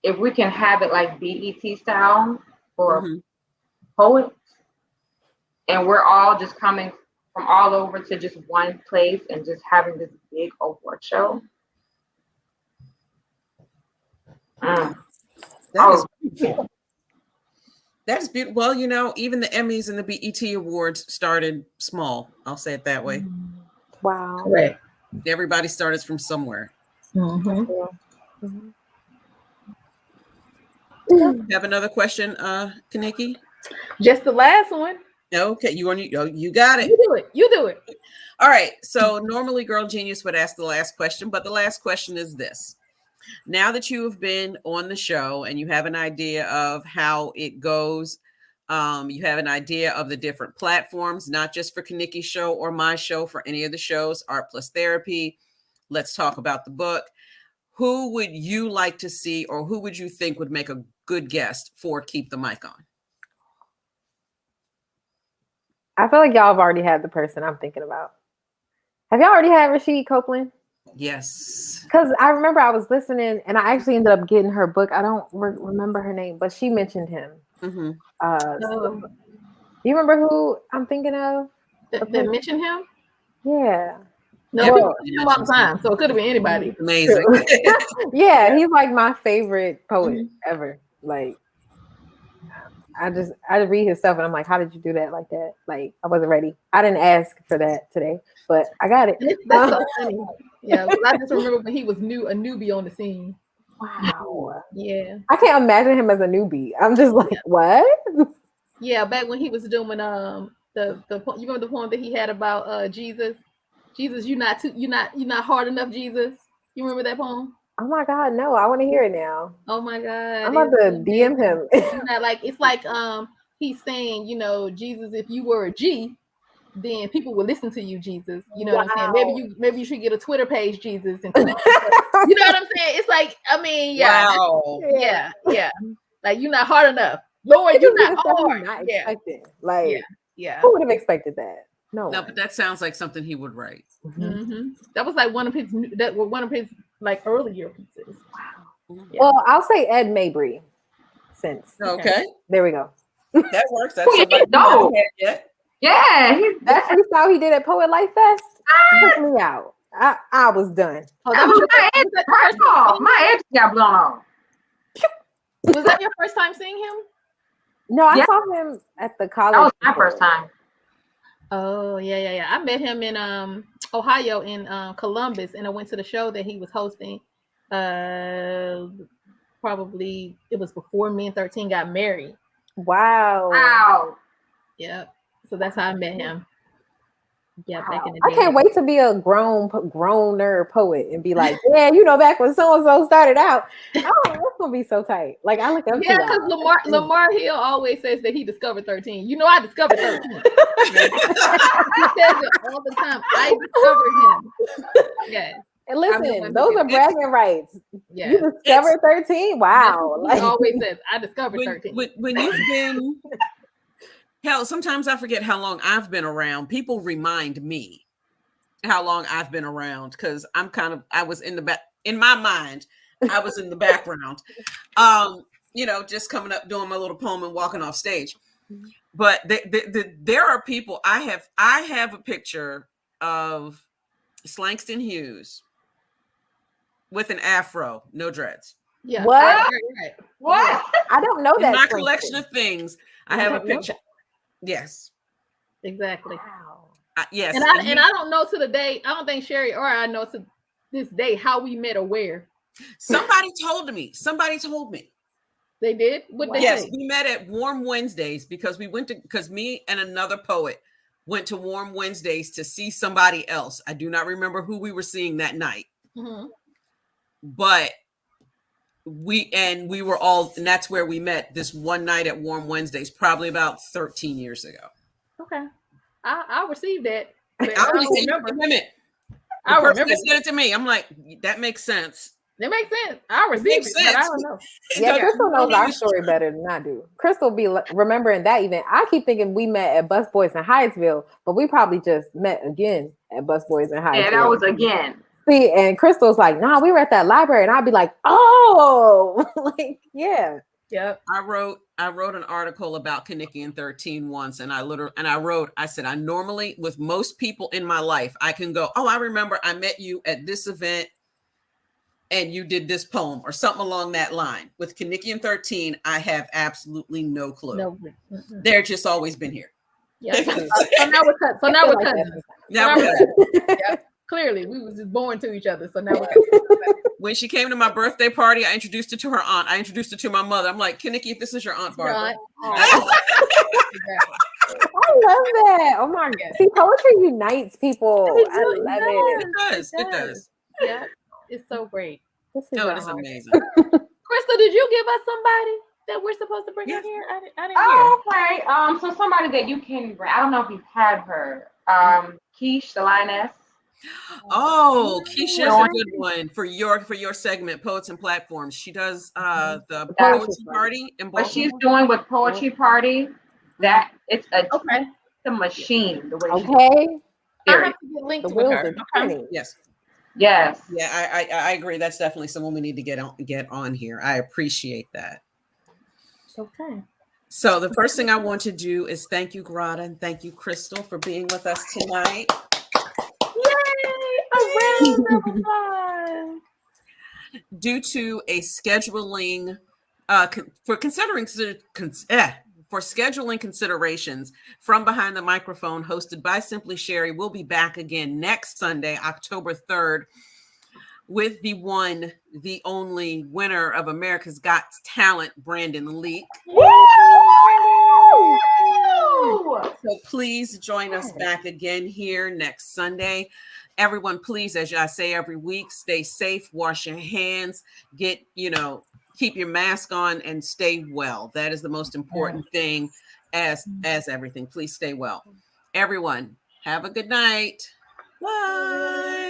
If we can have it like BET style for poets, and we're all just coming from all over to just one place and just having this big award show. That is beautiful. That is beautiful. Well, even the Emmys and the BET Awards started small. I'll say it that way. Wow. Right. Everybody started from somewhere. Have another question, KaNikki? Just the last one. Okay, you got it. You do it. All right. So normally Girl Genius would ask the last question, but the last question is this. Now that you have been on the show and you have an idea of how it goes, you have an idea of the different platforms, not just for KaNikki's show or my show, for any of the shows, Art Plus Therapy. Let's talk about the book. Who would you like to see, or who would you think would make a good guest for Keep the Mic On? I feel like y'all have already had the person I'm thinking about. Have y'all already had Rashid Copeland? Yes. Because I remember I was listening and I actually ended up getting her book. I don't remember her name, but she mentioned him. Do you remember who I'm thinking of? That mentioned him? Yeah. No, people mention him all the time, so it could have been anybody. Amazing. Yeah, he's like my favorite poet ever. Like, I read his stuff and I'm like, how did you do that like that? Like, I wasn't ready. I didn't ask for that today, but I got it. That's so funny. Yeah, I just remember when he was a newbie on the scene. Wow. Yeah. I can't imagine him as a newbie. I'm just like, what? Yeah, back when he was doing you remember the poem that he had about Jesus? Jesus, you're not hard enough, Jesus. You remember that poem? Oh my God, no, I want to hear it now. Oh my God. I'm about to DM him. It's like he's saying, Jesus, if you were a G, then people would listen to you, Jesus. You know what I'm saying? Maybe you should get a Twitter page, Jesus. And you know what I'm saying? It's like, Wow. Yeah. Like, you're not hard enough. Lord, you're not hard. Not expected. Like, yeah. Who would have expected that? No, but that sounds like something he would write. That was like one of his like earlier pieces. Wow. Yeah. Well, I'll say Ed Mabry. Okay. There we go. That works. That's somebody dope. Yet. Yeah, that freestyle he did at Poet Life Fest took me out. I was done. Oh, that was my edge got blown off. Was that your first time seeing him? No, I saw him at the college. That was my first time. Oh, yeah. I met him in Ohio, in Columbus, and I went to the show that he was hosting. Probably it was before me and 13 got married. Wow. Yep. So that's how I met him. Yeah, back in the day. I can't wait to be a grown-er poet and be like, yeah, back when so-and-so started out. Oh, that's gonna be so tight. Like, I look up to because Lamar Hill always says that he discovered 13. I discovered 13. He says it all the time. I discovered him. Yeah. And listen, those are bragging rights. Yeah. You discovered 13? Wow. He always says, I discovered 13. When you've been... Hell, sometimes I forget how long I've been around. People remind me how long I've been around because I was in the back. In my mind, I was in the background, just coming up, doing my little poem and walking off stage. But there are people, I have a picture of Slangston Hughes with an afro, no dreads. Yeah. What? What? I don't know In that. my sprinkle. collection of things, I have a don't know picture. Yes. Exactly. Wow. Yes. And I don't know to the day. I don't think Sherry or I know to this day how we met or where. Somebody told me. Somebody told me. They did? What they Yes, say? we met at Warm Wednesdays because me and another poet went to Warm Wednesdays to see somebody else. I do not remember who we were seeing that night, but we were all, and that's where we met this one night at Warm Wednesdays, probably about 13 years ago. Okay. I'll receive that. But I I only don't seen remember. the I person remember. that said it to me. I'm like, that makes sense. It makes sense. I'll receive makes it, but I sense. don't know. Yeah, Crystal knows our It's story better than I do. Crystal be remembering that event. I keep thinking we met at Bus Boys in Hyattsville, but we probably just met again at Bus Boys in Hyattsville. Yeah, that was again. See, and Crystal's like, nah, we were at that library. And I'd be like, oh, like, yeah. Yep. I wrote an article about KaNikki and 13 once, and I said, I normally, with most people in my life, I can go, oh, I remember I met you at this event and you did this poem or something along that line. With KaNikki and 13, I have absolutely no clue. No. They're just always been here. Yeah. So now we're cut. So now we're cousins. Now we're cousins. Yep. Clearly, we was just born to each other. So now we're cousins. When she came to my birthday party, I introduced her to her aunt. I introduced her to my mother. I'm like, KaNikki, this is your aunt Barbara. Exactly. I love that. Oh my God. See, poetry unites people. I love it. It does. Yeah. It's so great. This is No, your it is heart. amazing. Crystal, did you give us somebody that we're supposed to bring in here? I didn't hear. Oh, okay. So somebody that you can, I don't know if you've had her. Keish, the lioness. Oh, Keisha's a good one for your segment, Poets and Platforms. She does the poetry party in Baltimore. What she's doing with Poetry Party, that it's a machine. The way Okay. I have to get linked The with wheels her. are turning. Yes. Yes. Yeah, I agree. That's definitely someone we need to get on here. I appreciate that. Okay. So the first thing I want to do is thank you, Grada, and thank you, Crystal, for being with us tonight. Yay! A round of applause. Due to a scheduling, for scheduling considerations, From Behind the Microphone, hosted by Simply Sherry, will be back again next Sunday, October 3rd, with the one, the only winner of America's Got Talent, Brandon Leak. Woo! So please join us back again here next Sunday. Everyone, please, as I say every week, stay safe, wash your hands, keep your mask on, and stay well. That is the most important thing as everything. Please stay well. Everyone, have a good night. Bye.